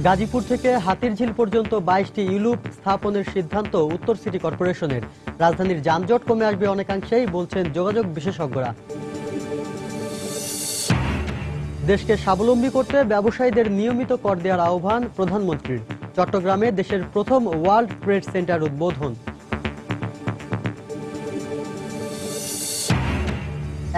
গাজীপুর থেকে হাতিরঝিল পর্যন্ত 22টি ইউলুপ স্থাপনের সিদ্ধান্ত উত্তর সিটি কর্পোরেশনের। রাজধানীর যানজট কমে আসবে অনেকাংশেই, বলছেন যোগাযোগ বিশেষজ্ঞরা। দেশকে স্বাবলম্বী করতে ব্যবসায়ীদের নিয়মিত কর দেওয়ার আহ্বান প্রধানমন্ত্রীর। চট্টগ্রামে দেশের প্রথম ওয়ার্ল্ড ট্রেড সেন্টার উদ্বোধন।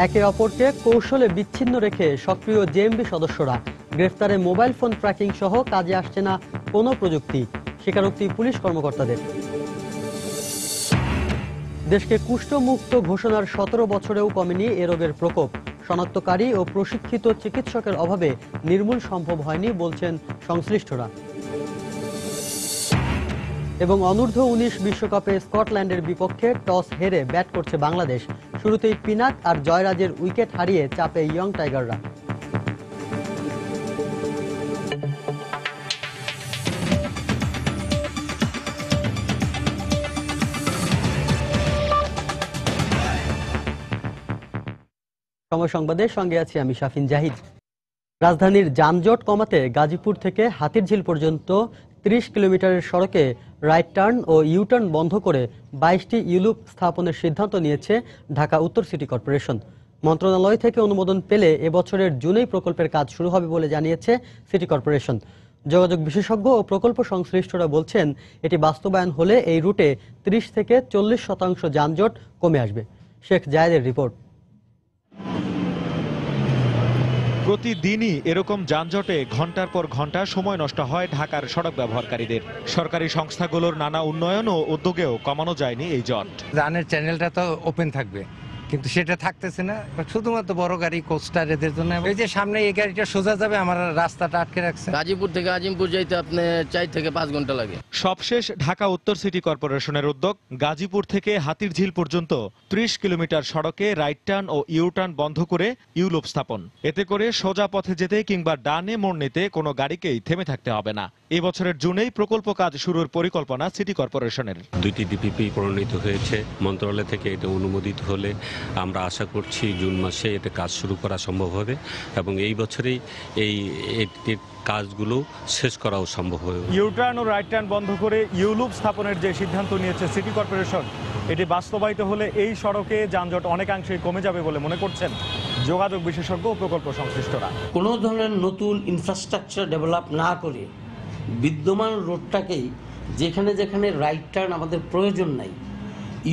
একে অপরকে কৌশলে বিচ্ছিন্ন রেখে সক্রিয় জেএমবি সদস্যরা। গ্রেফতারে মোবাইল ফোন ট্র্যাকিং সহ কাজে আসছে না কোনো প্রযুক্তি, স্বীকারোক্তি পুলিশ কর্মকর্তাদের। দেশকে কুষ্ঠমুক্ত ঘোষণার 17 বছরেও কমেনি এ রোগের প্রকোপ। শনাক্তকারী ও প্রশিক্ষিত চিকিৎসকের অভাবে নির্মূল সম্ভব হয়নি, বলছেন সংশ্লিষ্টরা। এবং অনূর্ধ্ব 19 বিশ্বকাপে স্কটল্যান্ডের বিপক্ষে টস হেরে ব্যাট করছে বাংলাদেশ। শুরুতেই পিনাক আর জয়রাজের উইকেট হারিয়ে চাপে ইয়ং টাইগাররা। সময় সংবাদের সঙ্গে আছি আমি শাফিন জাহিদ। রাজধানীর যানজট কমাতে গাজীপুর থেকে হাতিরঝিল পর্যন্ত 30 কিলোমিটারের সড়কে রাইট টার্ন ও ইউটার্ন বন্ধ করে 22টি ইউলুপ স্থাপনের সিদ্ধান্ত নিয়েছে ঢাকা উত্তর সিটি কর্পোরেশন। মন্ত্রণালয় থেকে অনুমোদন পেলে এবছরের জুনেই প্রকল্পের কাজ শুরু হবে বলে জানিয়েছে সিটি কর্পোরেশন। যোগাযোগ বিশেষজ্ঞ ও প্রকল্প সংশ্লিষ্টরা বলছেন, এটি বাস্তবায়ন হলে এই রুটে 30 থেকে 40% যানজট কমে আসবে। শেখ জায়েদের রিপোর্ট। প্রতিদিনই এরকম যানজটে ঘন্টার পর ঘন্টা সময় নষ্ট হয় ঢাকার সড়ক ব্যবহারকারীদের। সরকারি সংস্থাগুলোর নানা উন্নয়ন ও উদ্যোগেও কমানো যায়নি এই জট। যানের চ্যানেলটা তো ওপেন থাকবে, কিন্তু সেটা থাকতেছে না। শুধুমাত্র বড় গাড়ি, কোস্টার, এদের জন্য। এই যে সামনে এই গাড়িটা সোজা যাবে, আমার রাস্তাটা আটকে রাখছে। গাজীপুর থেকে আজিমপুর যাইতে আপনি 4 থেকে 5 ঘন্টা লাগে। সবশেষ ঢাকা উত্তর সিটি কর্পোরেশনের উদ্যোগ। গাজীপুর থেকে হাতিরঝিল পর্যন্ত 30 কিলোমিটার সড়কে রাইট টার্ন ও ইউ টার্ন বন্ধ করে ইউলুপ স্থাপন। এতে করে সোজা পথে যেতে কিংবা ডানে মোড় নিতে কোনো গাড়িকেই থেমে থাকতে হবে না। এবছরের জুনেই প্রকল্প কাজ শুরুর পরিকল্পনা সিটি কর্পোরেশনের। 2টি ডিপিপি প্রণীত হয়েছে মন্ত্রণালয় থেকে। এটা অনুমোদিত হলে আমরা আশা করছি জুন মাসে এতে কাজ শুরু করা সম্ভব হবে এবং এই বছরেই এই কাজগুলো শেষ করাও সম্ভব হবে। ইউটার্ন ও রাইট টার্ন বন্ধ করে ইউলুপ স্থাপনের যে সিদ্ধান্ত নিয়েছে সিটি কর্পোরেশন, এটি বাস্তবায়িত হলে এই সড়কে যানজট অনেকাংশেই কমে যাবে বলে মনে করছেন যোগাযোগ বিশেষজ্ঞ ও প্রকল্প সংশ্লিষ্টরা। কোনো ধরনের নতুন ইনফ্রাস্ট্রাকচার ডেভেলপ না করে বিদ্যমান রোডটাকেই যেখানে যেখানে রাইট টার্ন আমাদের প্রয়োজন নাই,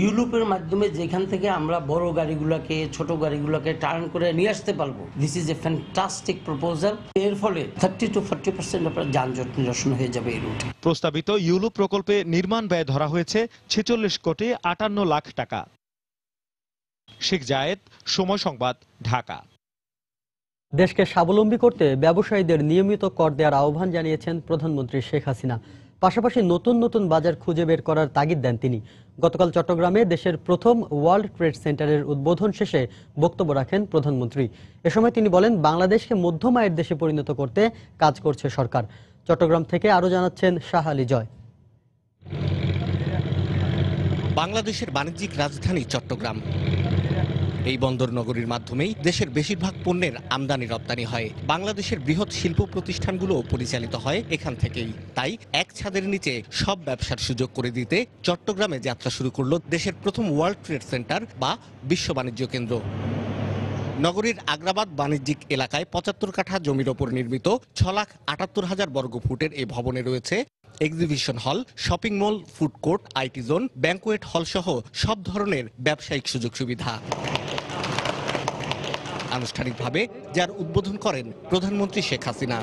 ইউলুপের মাধ্যমে যেখান থেকে আমরা বড় গাড়িগুলোকে, ছোট গাড়িগুলোকে টার্ন করে নিয়ে আসতে পারবো। This is a fantastic proposal. এর ফলে 30 to 40% আপনার যানজট নিরসন হয়ে যাবে এই রুটে। প্রস্তাবিত ইউলুপ প্রকল্পে নির্মাণ ব্যয় ধরা হয়েছে 46 কোটি 58 লাখ টাকা। শেখ জায়েদ, সময় সংবাদ, ঢাকা। দেশকে স্বাবলম্বী করতে ব্যবসায়ীদের নিয়মিত কর দেওয়ার আহ্বান জানিয়েছেন প্রধানমন্ত্রী শেখ হাসিনা। পাশাপাশি নতুন নতুন বাজার খুঁজে বের করার তাগিদ দেন তিনি। গতকাল চট্টগ্রামে দেশের প্রথম ওয়ার্ল্ড ট্রেড সেন্টারের উদ্বোধন শেষে বক্তব্য রাখেন প্রধানমন্ত্রী। এ সময় তিনি বলেন, বাংলাদেশকে মধ্যম আয়ের দেশে পরিণত করতে কাজ করছে সরকার। চট্টগ্রাম থেকে আরো জানাচ্ছেন শাহ আলী জয়। বাংলাদেশের বাণিজ্যিক রাজধানী চট্টগ্রাম। এই বন্দর নগরীর মাধ্যমেই দেশের বেশিরভাগ পণ্যের আমদানি রপ্তানি হয়। বাংলাদেশের বৃহৎ শিল্প প্রতিষ্ঠানগুলো পরিচালিত হয় এখান থেকেই। তাই এক ছাদের নিচে সব ব্যবসার সুযোগ করে দিতে চট্টগ্রামে যাত্রা শুরু করলো দেশের প্রথম ওয়ার্ল্ড ট্রেড সেন্টার বা বিশ্ব বাণিজ্য কেন্দ্র। নগরীর আগ্রাবাদ বাণিজ্যিক এলাকায় 75 কাঠা জমির ওপর নির্মিত 6,78,000 বর্গ ফুটের এই ভবনে রয়েছে এক্সিবিশন হল, shopping mall, food court, IT zone, banquet hall সহ সব ধরনের ব্যবসায়িক সুযোগ সুবিধা। আনুষ্ঠানিকভাবে যার উদ্বোধন করেন প্রধানমন্ত্রী শেখ হাসিনা।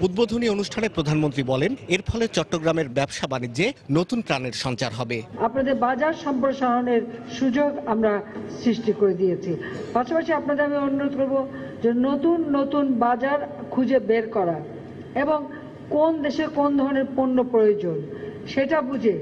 উদ্বোধনী অনুষ্ঠানে প্রধানমন্ত্রী বলেন, এর ফলে চট্টগ্রামের ব্যবসা বাণিজ্যে নতুন প্রাণের সঞ্চার হবে। আপনাদের বাজার সম্প্রসারণের সুযোগ আমরা সৃষ্টি করে দিয়েছি। পাশাপাশি আপনাদের আমি অনুরোধ করব যে নতুন নতুন বাজার খুঁজে বের করা এবং কোন দেশে কোন ধরনের পণ্য প্রয়োজন সেটা বুঝে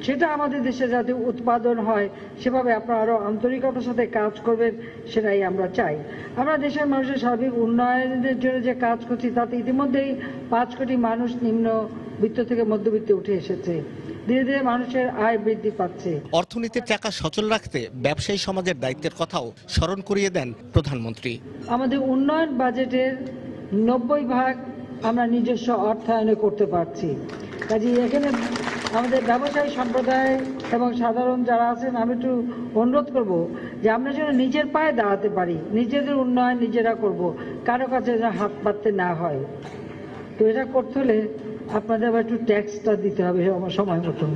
সেটা আমাদের দেশে যাতে উৎপাদন হয় সেভাবে আপনারা আরো আন্তরিকতার সাথে কাজ করবেন, সেটাই আমরা চাই। আমরা দেশের মানুষের সার্বিক উন্নয়নের জন্য যে কাজ করছি তাতে ইতিমধ্যেই 5 কোটি মানুষ নিম্নবিত্ত থেকে মধ্যবিত্তে উঠে এসেছে। ধীরে ধীরে মানুষের আয় বৃদ্ধি পাচ্ছে। অর্থনীতির চাকা সচল রাখতে ব্যবসায়ী সমাজের দায়িত্বের কথাও স্মরণ করিয়ে দেন প্রধানমন্ত্রী। আমাদের উন্নয়ন বাজেটের 90% আমরা নিজস্ব অর্থায়নে করতে পারছি। কাজে এখানে আমাদের ব্যবসায়ী সম্প্রদায় এবং সাধারণ যারা আছেন, আমি একটু অনুরোধ করব যে আমরা যেন নিজের পায়ে দাঁড়াতে পারি, নিজেদের উন্নয়ন নিজেরা করব, কারো কাছে যেন হাত পাততে না হয়। তো এটা করতে হলে আপনাদের আবার একটু ট্যাক্সটা দিতে হবে সময় মতো।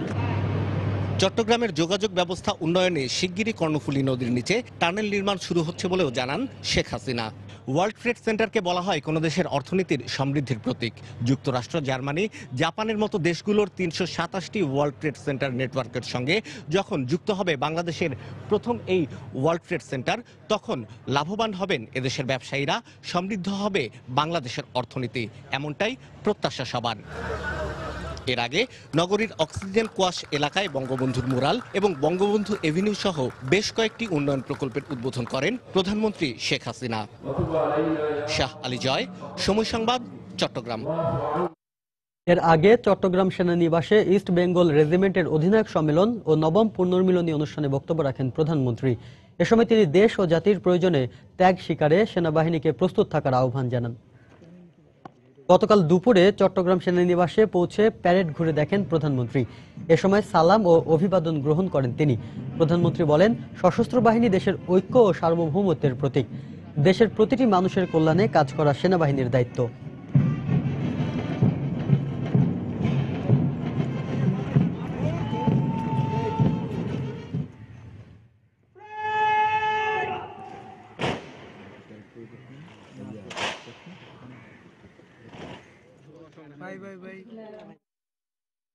চট্টগ্রামের যোগাযোগ ব্যবস্থা উন্নয়নে শিগগিরই কর্ণফুলী নদীর নিচে টানেল নির্মাণ শুরু হচ্ছে বলেও জানান শেখ হাসিনা। ওয়ার্ল্ড ট্রেড সেন্টারকে বলা হয় কোনো দেশের অর্থনীতির সমৃদ্ধির প্রতীক। যুক্তরাষ্ট্র, জার্মানি, জাপানের মতো দেশগুলোর ৩২৭টি ওয়ার্ল্ড ট্রেড সেন্টার নেটওয়ার্কের সঙ্গে যখন যুক্ত হবে বাংলাদেশের প্রথম এই ওয়ার্ল্ড ট্রেড সেন্টার, তখন লাভবান হবেন এদেশের ব্যবসায়ীরা, সমৃদ্ধ হবে বাংলাদেশের অর্থনীতি, এমনটাই প্রত্যাশা সবার। এর আগে নগরীর অক্সিজেন কোয়াশ এলাকায় বঙ্গবন্ধুর মুরাল এবং বঙ্গবন্ধু এভিনিউ সহ বেশ কয়েকটি উন্নয়ন প্রকল্পের উদ্বোধন করেন প্রধানমন্ত্রী শেখ হাসিনা। শাহ আলী জয়, সময় সংবাদ, চট্টগ্রাম। এর আগে চট্টগ্রাম সেনানিবাসে ইস্ট বেঙ্গল রেজিমেন্টের অধিনায়ক সম্মেলন ও নবম পুনর্মিলনী অনুষ্ঠানে বক্তব্য রাখেন প্রধানমন্ত্রী। এ সময় তিনি দেশ ও জাতির প্রয়োজনে ত্যাগ স্বীকারে সেনাবাহিনীকে প্রস্তুত থাকার আহ্বান জানান। গতকাল দুপুরে চট্টগ্রাম সেনানিবাসে পৌঁছে প্যারেড ঘুরে দেখেন প্রধানমন্ত্রী। এ সময় সালাম ও অভিবাদন গ্রহণ করেন তিনি। প্রধানমন্ত্রী বলেন, সশস্ত্র বাহিনী দেশের ঐক্য ও সার্বভৌমত্বের প্রতীক। দেশের প্রতিটি মানুষের কল্যাণে কাজ করা সেনাবাহিনীর দায়িত্ব।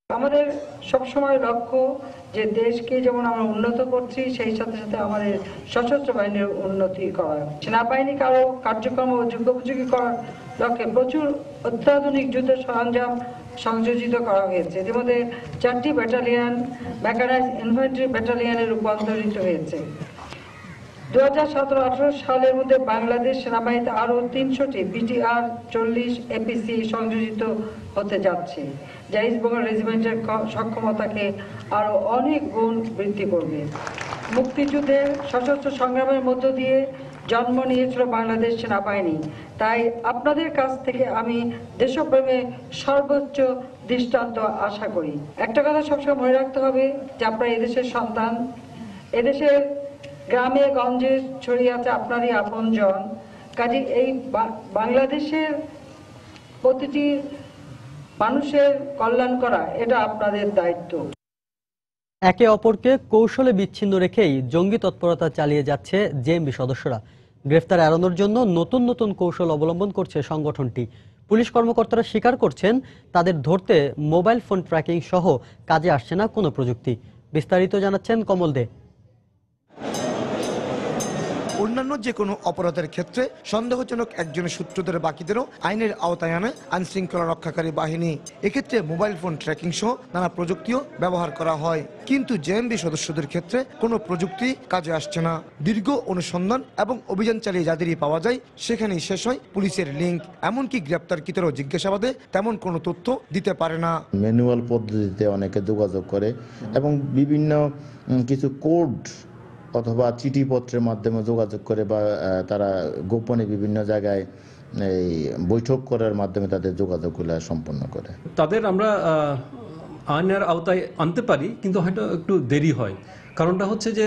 আমাদের সবসময় লক্ষ্য যে দেশকে যেমন আমরা উন্নত করছি, সেই সাথে সাথে আমাদের সশস্ত্র বাহিনীর উন্নতি করা, সেনাবাহিনীকে আরো কার্যক্রম ও যুগোপযোগী করার লক্ষ্যে প্রচুর অত্যাধুনিক যুদ্ধ সরঞ্জাম সংযোজিত করা হয়েছে। এর মধ্যে 4টি ব্যাটালিয়ন মেকানাইজড ইনফ্যান্ট্রি ব্যাটালিয়নে রূপান্তরিত হয়েছে। 2017-18 সালের মধ্যে বাংলাদেশ সেনাবাহিনীতে আরো 300টি বিটিআর 40 এপিসি সংযোজিত হতে যাচ্ছে, যা ইস্ট বেঙ্গল রেজিমেন্টের সক্ষমতাকে আরো অনেক গুণ বৃদ্ধি করবে। মুক্তিযুদ্ধের সশস্ত্র সংগ্রামের মধ্য দিয়ে জন্ম নিয়েছিল বাংলাদেশ সেনাবাহিনী। তাই আপনাদের কাছ থেকে আমি দেশপ্রেমে সর্বোচ্চ দৃষ্টান্ত আশা করি। একটা কথা সবসময় মনে রাখতে হবে যে আপনারা এদেশের সন্তান, এদেশের গ্রামে গঞ্জে ছড়িয়ে আছে আপনারই আপনজন। কাজে এই বাংলাদেশের প্রতিটি মানুষের কল্যাণ করা এটা আপনাদের দায়িত্ব। একে অপরকে কৌশলে বিচ্ছিন্ন রেখেই জঙ্গি তৎপরতা চালিয়ে যাচ্ছে জেএমবি সদস্যরা। গ্রেফতার এড়ানোর জন্য নতুন নতুন কৌশল অবলম্বন করছে সংগঠনটি। পুলিশ কর্মকর্তারা স্বীকার করছেন, তাদের ধরতে মোবাইল ফোন ট্র্যাকিং সহ কাজে আসছে না কোনো প্রযুক্তি। বিস্তারিত জানাচ্ছেন কমল দে। অন্যান্য যে কোনো অপরাধের ক্ষেত্রে সন্দেহজনক একজনের সূত্র ধরে বাকিদেরও আইনের আওতায় আনে আইনশৃঙ্খলা রক্ষাকারী বাহিনী। এক্ষেত্রে মোবাইল ফোন ট্র্যাকিং সহ নানা প্রযুক্তিও ব্যবহার করা হয়, কিন্তু জেএমবি সদস্যদের ক্ষেত্রে কোনো প্রযুক্তি কাজে আসছে না। দীর্ঘ অনুসন্ধান এবং অভিযান চালিয়ে যাদেরই পাওয়া যায় সেখানেই শেষ হয় পুলিশের লিঙ্ক। এমনকি গ্রেপ্তারকৃতরাও জিজ্ঞাসাবাদে তেমন কোনো তথ্য দিতে পারে না। ম্যানুয়াল পদ্ধতিতে অনেকে যোগাযোগ করে এবং বিভিন্ন কিছু কোড অথবা চিঠিপত্রের মাধ্যমে যোগাযোগ করে বা তারা গোপনে বিভিন্ন জায়গায় এই বৈঠক করার মাধ্যমে তাদের যোগাযোগগুলো সম্পন্ন করে। তাদের আমরা আইনের আওতায় আনতে পারি, কিন্তু হয়তো একটু দেরি হয়। কারণটা হচ্ছে যে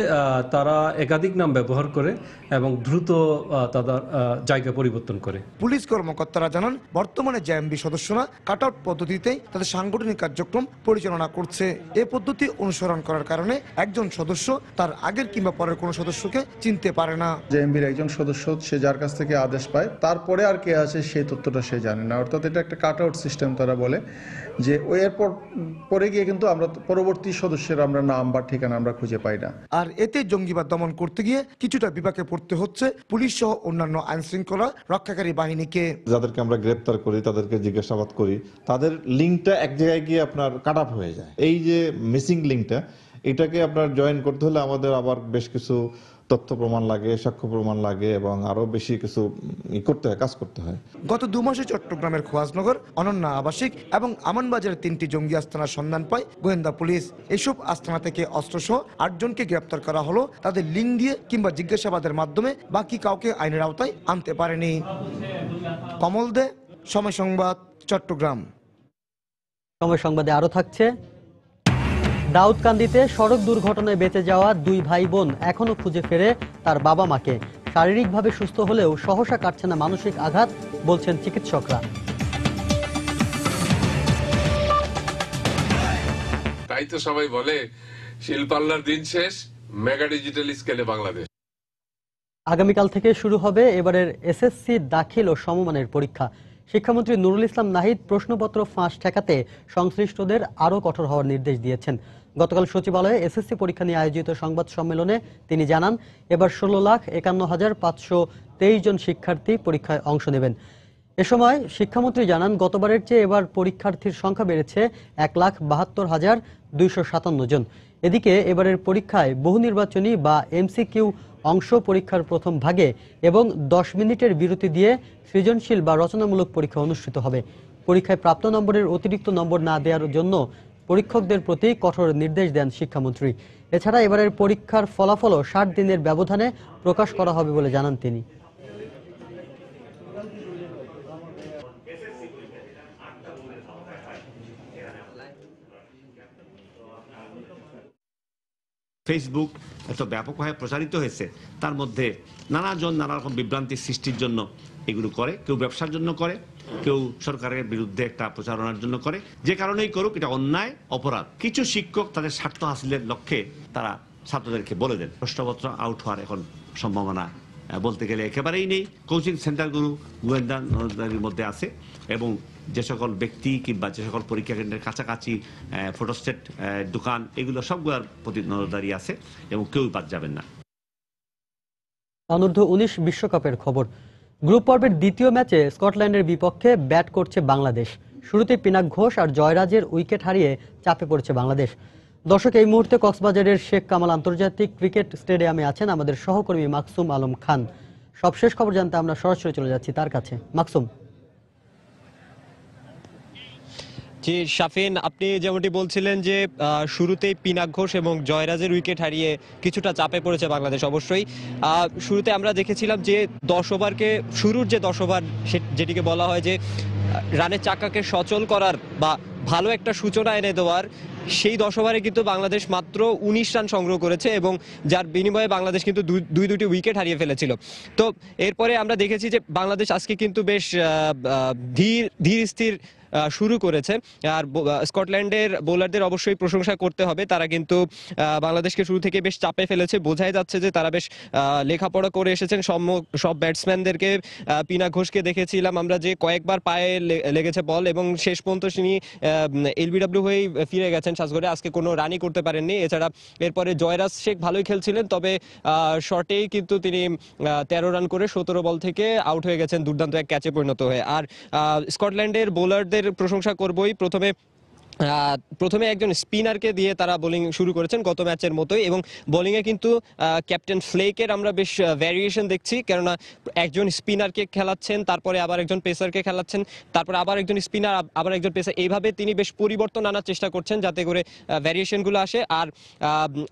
তারা একাধিক নাম ব্যবহার করে এবং দ্রুত তাদের জায়গা পরিবর্তন করে। পুলিশ কর্মকর্তারা জানান, বর্তমানে জেএমবি সদস্যরা কাটআউট পদ্ধতিতে তাদের সাংগঠনিক কার্যক্রম পরিচালনা করছে। এই পদ্ধতি অনুসরণ করার কারণে একজন সদস্য তার আগের কিংবা পরের কোনো সদস্যকে চিনতে পারে না। জেএমবির একজন সদস্য সে যার কাছ থেকে আদেশ পায়, তারপরে আর কে আছে সেই তথ্যটা সে জানে না। অর্থাৎ এটা একটা কাটআউট সিস্টেম তারা বলে, যে ওই এরপর পরে গিয়ে কিন্তু আমরা পরবর্তী সদস্যের আমরা নাম বা ঠিকানা আমরা খুঁজে পাই না। আর এতে জঙ্গিবাদ দমন করতে গিয়ে কিছুটা বিপাকে পড়তে হচ্ছে পুলিশ সহ অন্যান্য আইন শৃঙ্খলা রক্ষাকারী বাহিনীকে। যাদেরকে আমরা গ্রেপ্তার করি, তাদেরকে জিজ্ঞাসাবাদ করি, তাদের লিঙ্কটা এক জায়গায় গিয়ে আপনার কাট অফ হয়ে যায়। এই যে মিসিং লিঙ্কটা, এটাকে আপনার জয়েন করতে হলে আমাদের আবার বেশ কিছু তথ্য প্রমাণ লাগে, সাক্ষ্য প্রমাণ লাগে এবং আরো বেশি কিছু করতে হয়, কাজ করতে হয়। গত 2 মাসে চট্টগ্রামের খোয়াজনগর, অনন্যা আবাসিক এবং আমানবাজারের 3টি জঙ্গি আস্তানার সন্ধান পায় গোয়েন্দা পুলিশ। এসব আস্তানা থেকে অস্ত্রসহ 8 জনকে গ্রেপ্তার করা হলো। তাদের লিঙ্ক দিয়ে কিংবা জিজ্ঞাসাবাদের মাধ্যমে বাকি কাউকে আইনের আওতায় আনতে পারেনি। কমল দে, সময় সংবাদ, চট্টগ্রাম। সময় সংবাদে আরো থাকছে, দাউদকান্দিতে সড়ক দুর্ঘটনায় বেঁচে যাওয়া 2 ভাই বোন এখনো খুঁজে ফেরে তার বাবা মাকে। শারীরিকভাবে সুস্থ হলেও সহসা কাটছে না মানসিক আঘাত, বলছেন চিকিৎসকরা। তাই তো সবাই বলে শিল্পাল্লার দিন শেষ, মেগা ডিজিটাল স্কেলে বাংলাদেশ। আগামীকাল থেকে শুরু হবে এবারের এসএসসি দাখিল ও সমমানের পরীক্ষা। শিক্ষামন্ত্রী নুরুল ইসলাম নাহিদ প্রশ্নপত্র ফাঁস ঠেকাতে সংশ্লিষ্টদের আরও কঠোর হওয়ার নির্দেশ দিয়েছেন। গতকাল সচিবালয়ে এসএসসি পরীক্ষা নিয়ে আয়োজিত সংবাদ সম্মেলনে তিনি জানান, এবার 16,51,523 জন শিক্ষার্থী পরীক্ষায় অংশ নেবেন। এ সময় শিক্ষামন্ত্রী জানান, গতবারের চেয়ে এবার পরীক্ষার্থীর সংখ্যা বেড়েছে 1,72,257 জন। এদিকে এবারের পরীক্ষায় বহু নির্বাচনী বা এমসিকিউ অংশ পরীক্ষার প্রথম ভাগে এবং 10 মিনিটের বিরতি দিয়ে সৃজনশীল বা রচনামূলক পরীক্ষা অনুষ্ঠিত হবে। পরীক্ষায় প্রাপ্ত নম্বরের অতিরিক্ত নম্বর না দেওয়ার জন্য পরীক্ষকদের প্রতি কঠোর নির্দেশ দেন শিক্ষামন্ত্রী। এছাড়া এবারের পরীক্ষার ফলাফলও 60 দিনের ব্যবধানে প্রকাশ করা হবে বলে জানান তিনি। ফেসবুক এত ব্যাপকভাবে প্রচারিত হয়েছে, তার মধ্যে নানাজন নানা রকম বিভ্রান্তি সৃষ্টির জন্য এগুলো করে। কেউ ব্যবসার জন্য করে, কেউ সরকারের বিরুদ্ধে একটা প্রচারণার জন্য করে। যে কারণেই করুক, এটা অন্যায়, অপরাধ। কিছু শিক্ষক তাদের স্বার্থ হাসিলের লক্ষ্যে তারা ছাত্রদেরকে বলে দেন। প্রশ্নপত্র আউট হওয়ার এখন সম্ভাবনা বলতে গেলে একেবারেই নেই। কোচিং সেন্টারগুলো গোয়েন্দা নজরদারির মধ্যে আছে এবং যে সকল ব্যক্তি কিংবা যে সকল পরীক্ষা কেন্দ্রের কাছাকাছি ফটোস্টেট দোকান, এগুলো সবগুলোর প্রতি নজরদারি আছে এবং কেউ বাদ যাবেন না। অনূর্ধ্ব 19 বিশ্বকাপের খবর। গ্রুপ পর্বের দ্বিতীয় ম্যাচে স্কটল্যান্ডের বিপক্ষে ব্যাট করছে বাংলাদেশ। শুরুতে পিনাক ঘোষ আর জয়রাজের উইকেট হারিয়ে চাপে পড়েছে বাংলাদেশ। দর্শক, এই মুহূর্তে কক্সবাজারের শেখ কামাল আন্তর্জাতিক ক্রিকেট স্টেডিয়ামে আছেন আমাদের সহকর্মী মাকসুম আলম খান। সবশেষ খবর জানতে আমরা সরাসরি চলে যাচ্ছি তার কাছে। মাকসুম। জি শাফিন, আপনি যেমনটি বলছিলেন যে শুরুতেই পিনাক ঘোষ এবং জয়রাজের উইকেট হারিয়ে কিছুটা চাপে পড়েছে বাংলাদেশ। অবশ্যই শুরুতে আমরা দেখেছিলাম যে 10 ওভারকে, শুরুর যে 10 ওভার যেটিকে বলা হয় যে রানের চাকাকে সচল করার বা ভালো একটা সূচনা এনে দেওয়ার, সেই 10 ওভারে কিন্তু বাংলাদেশ মাত্র 19 রান সংগ্রহ করেছে এবং যার বিনিময়ে বাংলাদেশ কিন্তু দুটি উইকেট হারিয়ে ফেলেছিল। তো এরপরে আমরা দেখেছি যে বাংলাদেশ আজকে কিন্তু বেশ ধীর স্থির শুরু করেছে। আর স্কটল্যান্ডের বোলারদের অবশ্যই প্রশংসা করতে হবে, তারা কিন্তু বাংলাদেশকে শুরু থেকে বেশ চাপে ফেলেছে। বোঝাই যাচ্ছে যে তারা বেশ লেখাপড়া করে এসেছেন। সব ব্যাটসম্যানদেরকে, পিনাক ঘোষকে দেখেছিলাম আমরা যে কয়েকবার পায়ে লেগেছে বল এবং শেষ পর্যন্ত তিনি এলবিডব্লিউ হয়েই ফিরে গেছেন সাজঘরে, আজকে কোনো রানই করতে পারেননি। এছাড়া এরপরে জয়রাজ শেখ ভালোই খেলছিলেন, তবে শর্টেই কিন্তু তিনি 13 রান করে 17 বল থেকে আউট হয়ে গেছেন দুর্দান্ত এক ক্যাচে পরিণত হয়ে। আর স্কটল্যান্ডের বোলারদের প্রশংসা করবই। প্রথমে একজন স্পিনারকে দিয়ে তারা বোলিং শুরু করেছেন গত ম্যাচের মতোই এবং বোলিংয়ে কিন্তু ক্যাপ্টেন ফ্লেকের আমরা বেশ ভ্যারিয়েশন দেখছি, কেননা একজন স্পিনারকে খেলাচ্ছেন, তারপরে আবার একজন পেসারকে খেলাচ্ছেন, তারপরে আবার একজন স্পিনার, আবার একজন পেসার, এইভাবে তিনি বেশ পরিবর্তন আনার চেষ্টা করছেন যাতে করে ভ্যারিয়েশনগুলো আসে। আর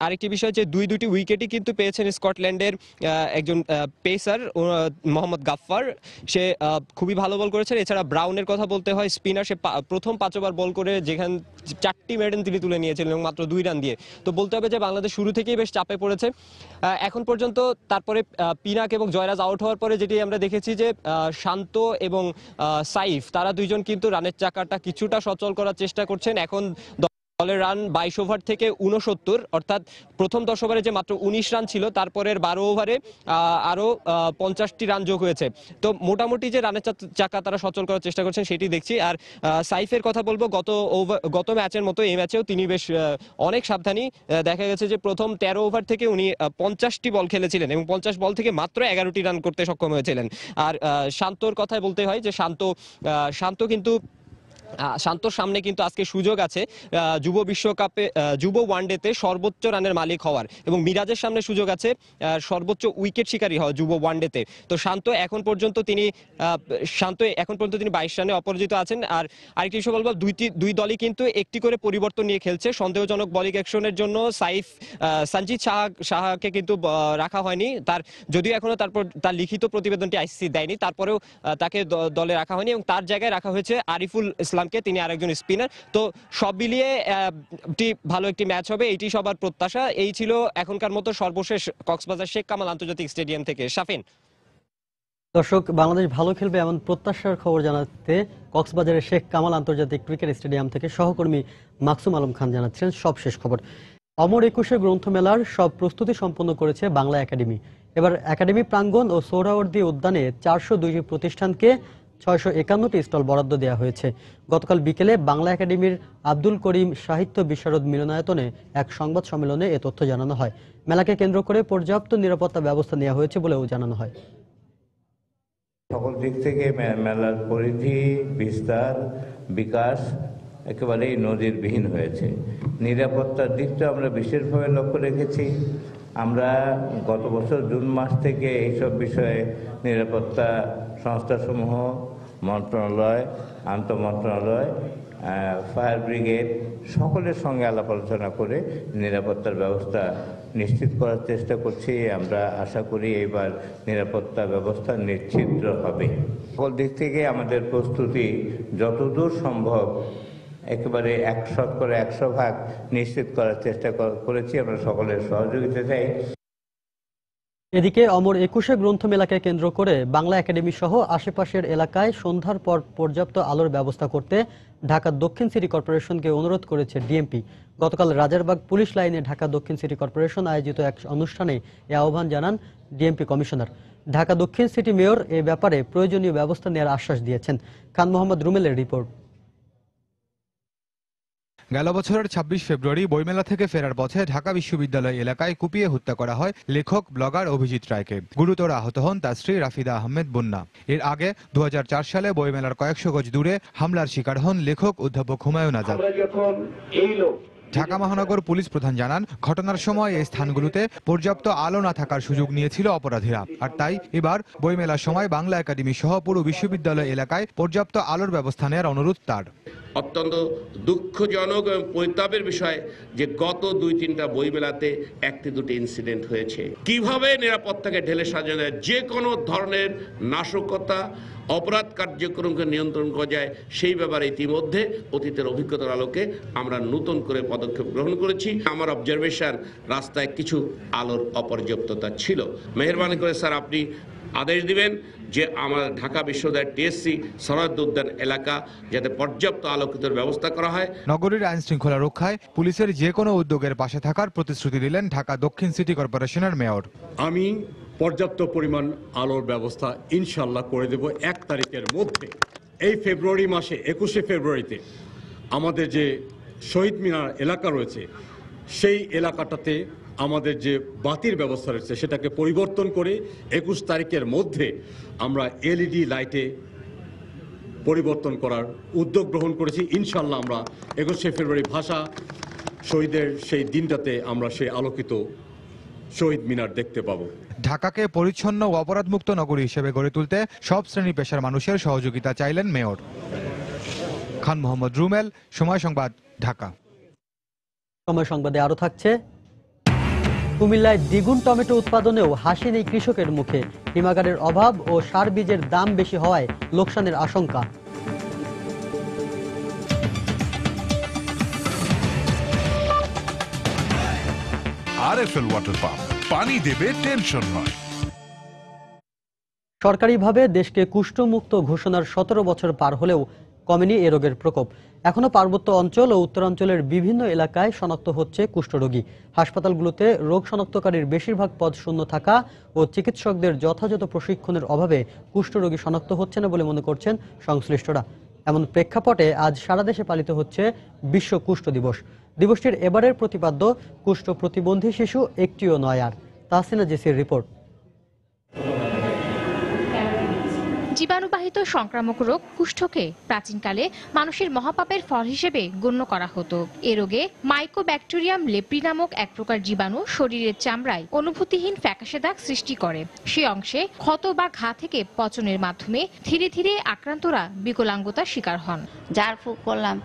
আরেকটি বিষয় যে দুটি উইকেটই কিন্তু পেয়েছেন স্কটল্যান্ডের একজন পেসার মোহাম্মদ গাফফার, সে খুবই ভালো বল করেছেন। এছাড়া ব্রাউনের কথা বলতে হয়, স্পিনার, সে প্রথম 5 ওভার বল করে যেখানে 4টি মেডেন তিনি তুলে নিয়েছিলেন এবং মাত্র 2 রান দিয়ে। তো বলতে হবে যে বাংলাদেশ শুরু থেকেই বেশ চাপে পড়েছে এখন পর্যন্ত। তারপরে পিনাক এবং জয়রাজ আউট হওয়ার পরে যেটি আমরা দেখেছি যে শান্ত এবং সাইফ, তারা দুইজন কিন্তু রানের চাকাটা কিছুটা সচল করার চেষ্টা করছেন। এখন দলের রান 22 ওভার থেকে 69, অর্থাৎ প্রথম 10 ওভারে যে মাত্র 19 রান ছিল, তারপরের 12 ওভারে আরো 50টি রান যোগ হয়েছে। তো মোটামুটি যে রানের চাকা তারা সচল করার চেষ্টা করছেন সেটি দেখছি। আর সাইফের কথা বলবো, গত ম্যাচের মতো এই ম্যাচেও তিনি বেশ অনেক সাবধানী। দেখা গেছে যে প্রথম 13 ওভার থেকে উনি 50টি বল খেলেছিলেন এবং 50 বল থেকে মাত্র 11টি রান করতে সক্ষম হয়েছিলেন। আর শান্তর কথায় বলতে হয় যে শান্ত কিন্তু শান্তর সামনে কিন্তু আজকে সুযোগ আছে যুব বিশ্বকাপে যুব ওয়ানডেতে সর্বোচ্চ রানের মালিক হওয়ার, এবং মিরাজের সামনে সুযোগ আছে সর্বোচ্চ উইকেট শিকারী হওয়া যুব ওয়ানডেতে। তো শান্ত এখন পর্যন্ত তিনি 22 রানে অপরাজিত আছেন। আর আরেকটি বিষয় বলবো, দুই দলই কিন্তু একটি করে পরিবর্তন নিয়ে খেলছে। সন্দেহজনক বোলিং অ্যাকশনের জন্য সঞ্জিত সাহাকে কিন্তু রাখা হয়নি, যদিও এখনো তার লিখিত প্রতিবেদনটি আইসিসি দেয়নি, তারপরেও তাকে দলে রাখা হয়নি, এবং তার জায়গায় রাখা হয়েছে আরিফুল ইসলামকে, তিনি আরেকজন স্পিনার। তো সব মিলিয়ে ভালো একটি ম্যাচ হবে, এইটি সবার প্রত্যাশা। এই ছিল এখনকার মতো সর্বশেষ কক্সবাজার শেখ কামাল আন্তর্জাতিক স্টেডিয়াম থেকে। শাফিন। দর্শক, বাংলাদেশ ভালো খেলবে এমন প্রত্যাশার খবর জানাতে কক্সবাজারের শেখ কামাল আন্তর্জাতিক ক্রিকেট স্টেডিয়াম থেকে সহকর্মী মাকসুম আলম খান জানাচ্ছেন সবশেষ খবর। অমর 21 গ্রন্থমেলার সব প্রস্তুতি সম্পন্ন করেছে বাংলা একাডেমি। এবার একাডেমি প্রাঙ্গণ ও সোহরাওয়ার্দী উদ্যানে 402টি প্রতিষ্ঠানকে 651টি স্টল বরাদ্দ দেওয়া হয়েছে। গতকাল বিকেলে বাংলা একাডেমির আব্দুল করিম সাহিত্য বিশারদ মিলনায়তনে এক সংবাদ সম্মেলনে এ তথ্য জানানো হয়। মেলাকে কেন্দ্র করে পর্যাপ্ত নিরাপত্তা ব্যবস্থা নেওয়া হয়েছে বলেও জানানো হয়। সকল দিক থেকে মেলার পরিধি, বিস্তার, বিকাশ একেবারেই নজিরবিহীন হয়েছে। নিরাপত্তার দিকটা আমরা বিশেষভাবে লক্ষ্য রেখেছি। আমরা গত বছর জুন মাস থেকে এইসব বিষয়ে নিরাপত্তা সংস্থাসমূহ, মন্ত্রণালয়, আন্তঃমন্ত্রণালয়, ফায়ার ব্রিগেড সকলের সঙ্গে আলাপ আলোচনা করে নিরাপত্তার ব্যবস্থা নিশ্চিত করার চেষ্টা করছি। আমরা আশা করি এবার নিরাপত্তা ব্যবস্থা নিশ্চিত হবে। সকল দিক থেকে আমাদের প্রস্তুতি যতদূর সম্ভব একেবারে 100% নিশ্চিত করার চেষ্টা করেছি। আমরা সকলের সহযোগিতা চাই। এদিকে অমর 21 গ্রন্থমেলাকে কেন্দ্র করে বাংলা একাডেমি সহ আশেপাশের এলাকায় সন্ধ্যার পর পর্যাপ্ত আলোর ব্যবস্থা করতে ঢাকা দক্ষিণ সিটি কর্পোরেশনকে অনুরোধ করেছে ডিএমপি। গতকাল রাজারবাগ পুলিশ লাইনে ঢাকা দক্ষিণ সিটি কর্পোরেশন আয়োজিত এক অনুষ্ঠানে এ আহ্বান জানান ডিএমপি কমিশনার। ঢাকা দক্ষিণ সিটি মেয়র এ ব্যাপারে প্রয়োজনীয় ব্যবস্থা নেওয়ার আশ্বাস দিয়েছেন। খান মোহাম্মদ রুমেলের রিপোর্ট। গেল বছরের 26 ফেব্রুয়ারি বইমেলা থেকে ফেরার পথে ঢাকা বিশ্ববিদ্যালয় এলাকায় কুপিয়ে হত্যা করা হয় লেখক ব্লগার অভিজিৎ রায়কে। গুরুতর আহত হন তার স্ত্রী রাফিদা আহমেদ বন্যা। এর আগে 2004 সালে বইমেলার কয়েকশো গজ দূরে হামলার শিকার হন লেখক অধ্যাপক হুমায়ুন আজাদ। ঢাকা মহানগর পুলিশ প্রধান জানান, ঘটনার সময় এই স্থানগুলোতে পর্যাপ্ত আলো না থাকার সুযোগ নিয়েছিল অপরাধীরা, আর তাই এবার বইমেলার সময় বাংলা একাডেমি সহ পুরো বিশ্ববিদ্যালয় এলাকায় পর্যাপ্ত আলোর ব্যবস্থা নেওয়ার অনুরোধ তার। অত্যন্ত দুঃখজনক এবং পরিতাপের বিষয় যে গত 2-3টা বইমেলাতে 1-2টি ইনসিডেন্ট হয়েছে। কিভাবে নিরাপত্তাকে ঢেলে সাজানো যায়, যে কোনো ধরনের নাশকতা, অপরাধ কার্যক্রমকে নিয়ন্ত্রণ করা যায়, সেই ব্যাপারে ইতিমধ্যে অতীতের অভিজ্ঞতার আলোকে আমরা নতুন করে পদক্ষেপ গ্রহণ করেছি। আমার অবজারভেশন, রাস্তায় কিছু আলোর অপর্যাপ্ততা ছিল। মেহেরবানি করে স্যার আপনি আদেশ দিবেন যে আমার ঢাকা বিশ্ববিদ্যালয়ের টিএসসি সরহদ উদ্যান এলাকা যাতে পর্যাপ্ত আলোকিতের ব্যবস্থা করা হয়। নগরীর আইন শৃঙ্খলা রক্ষায় পুলিশের যে কোনো উদ্যোগের পাশে থাকার প্রতিশ্রুতি দিলেন ঢাকা দক্ষিণ সিটি কর্পোরেশনের মেয়র। আমি পর্যাপ্ত পরিমাণ আলোর ব্যবস্থা ইনশাল্লাহ করে দেব 1 তারিখের মধ্যে। এই ফেব্রুয়ারি মাসে 21শে ফেব্রুয়ারিতে আমাদের যে শহীদ মিনার এলাকা রয়েছে, সেই এলাকাটাতে আমাদের যে বাতির ব্যবস্থা রয়েছে সেটাকে পরিবর্তন করে 21 তারিখের মধ্যে আমরা এলইডি লাইটে পরিবর্তন করার উদ্যোগ গ্রহণ করেছি। ইনশাল্লাহ আমরা 21শে ফেব্রুয়ারি ভাষা শহীদের সেই দিনটাতে আমরা সেই আলোকিত শহীদ মিনার দেখতে পাবো। ঢাকাকে পরিচ্ছন্ন ও অপরাধমুক্ত নগরী হিসেবে গড়ে তুলতে সব শ্রেণী পেশার মানুষের সহযোগিতা চাইলেন মেয়র। খান মোহাম্মদ রুমেল, সময় সংবাদ, ঢাকা। সময় সংবাদে আরো থাকছে, কুমিল্লায় দ্বিগুণ টমেটো উৎপাদনেও হাসি নেই কৃষকের মুখে। হিমাগারের অভাব ও সার বীজের দাম বেশি হওয়ায় লোকসানের আশঙ্কা। আরএফএল ওয়াটার পাম্প, পানি দেবে টেনশন নয়। সরকারিভাবে দেশকে কুষ্ঠমুক্ত ঘোষণার 17 বছর পার হলেও কমেনি এ রোগের প্রকোপ। এখনো পার্বত্য অঞ্চল ও উত্তরাঞ্চলের বিভিন্ন এলাকায় শনাক্ত হচ্ছে কুষ্ঠরোগী। হাসপাতালগুলোতে রোগ শনাক্তকারীর বেশিরভাগ পদ শূন্য থাকা ও চিকিৎসকদের যথাযথ প্রশিক্ষণের অভাবে কুষ্ঠরোগী শনাক্ত হচ্ছে না বলে মনে করছেন সংশ্লিষ্টরা। এমন প্রেক্ষাপটে আজ সারা দেশে পালিত হচ্ছে বিশ্ব কুষ্ঠ দিবস। দিবসটির এবারের প্রতিপাদ্য কুষ্ঠ প্রতিবন্ধী শিশু একটিও নয় আর। তাহসিনা জেসির রিপোর্ট। জীবাণুবাহিত সংক্রামক রোগ কুষ্ঠকে প্রাচীনকালে মানুষের মহাপাপের ফল হিসেবে গণ্য করা হতো। এ রোগে মাইকোব্যাকটেরিয়াম লেপ্রি নামক এক প্রকার জীবাণু শরীরের চামড়ায় অনুভূতিহীন ফ্যাকাশে দাগ সৃষ্টি করে। সে অংশে ক্ষত বা ঘা থেকে পচনের মাধ্যমে ধীরে ধীরে আক্রান্তরা বিকলাঙ্গতার শিকার হন। ঝাড় ফুঁক করলাম,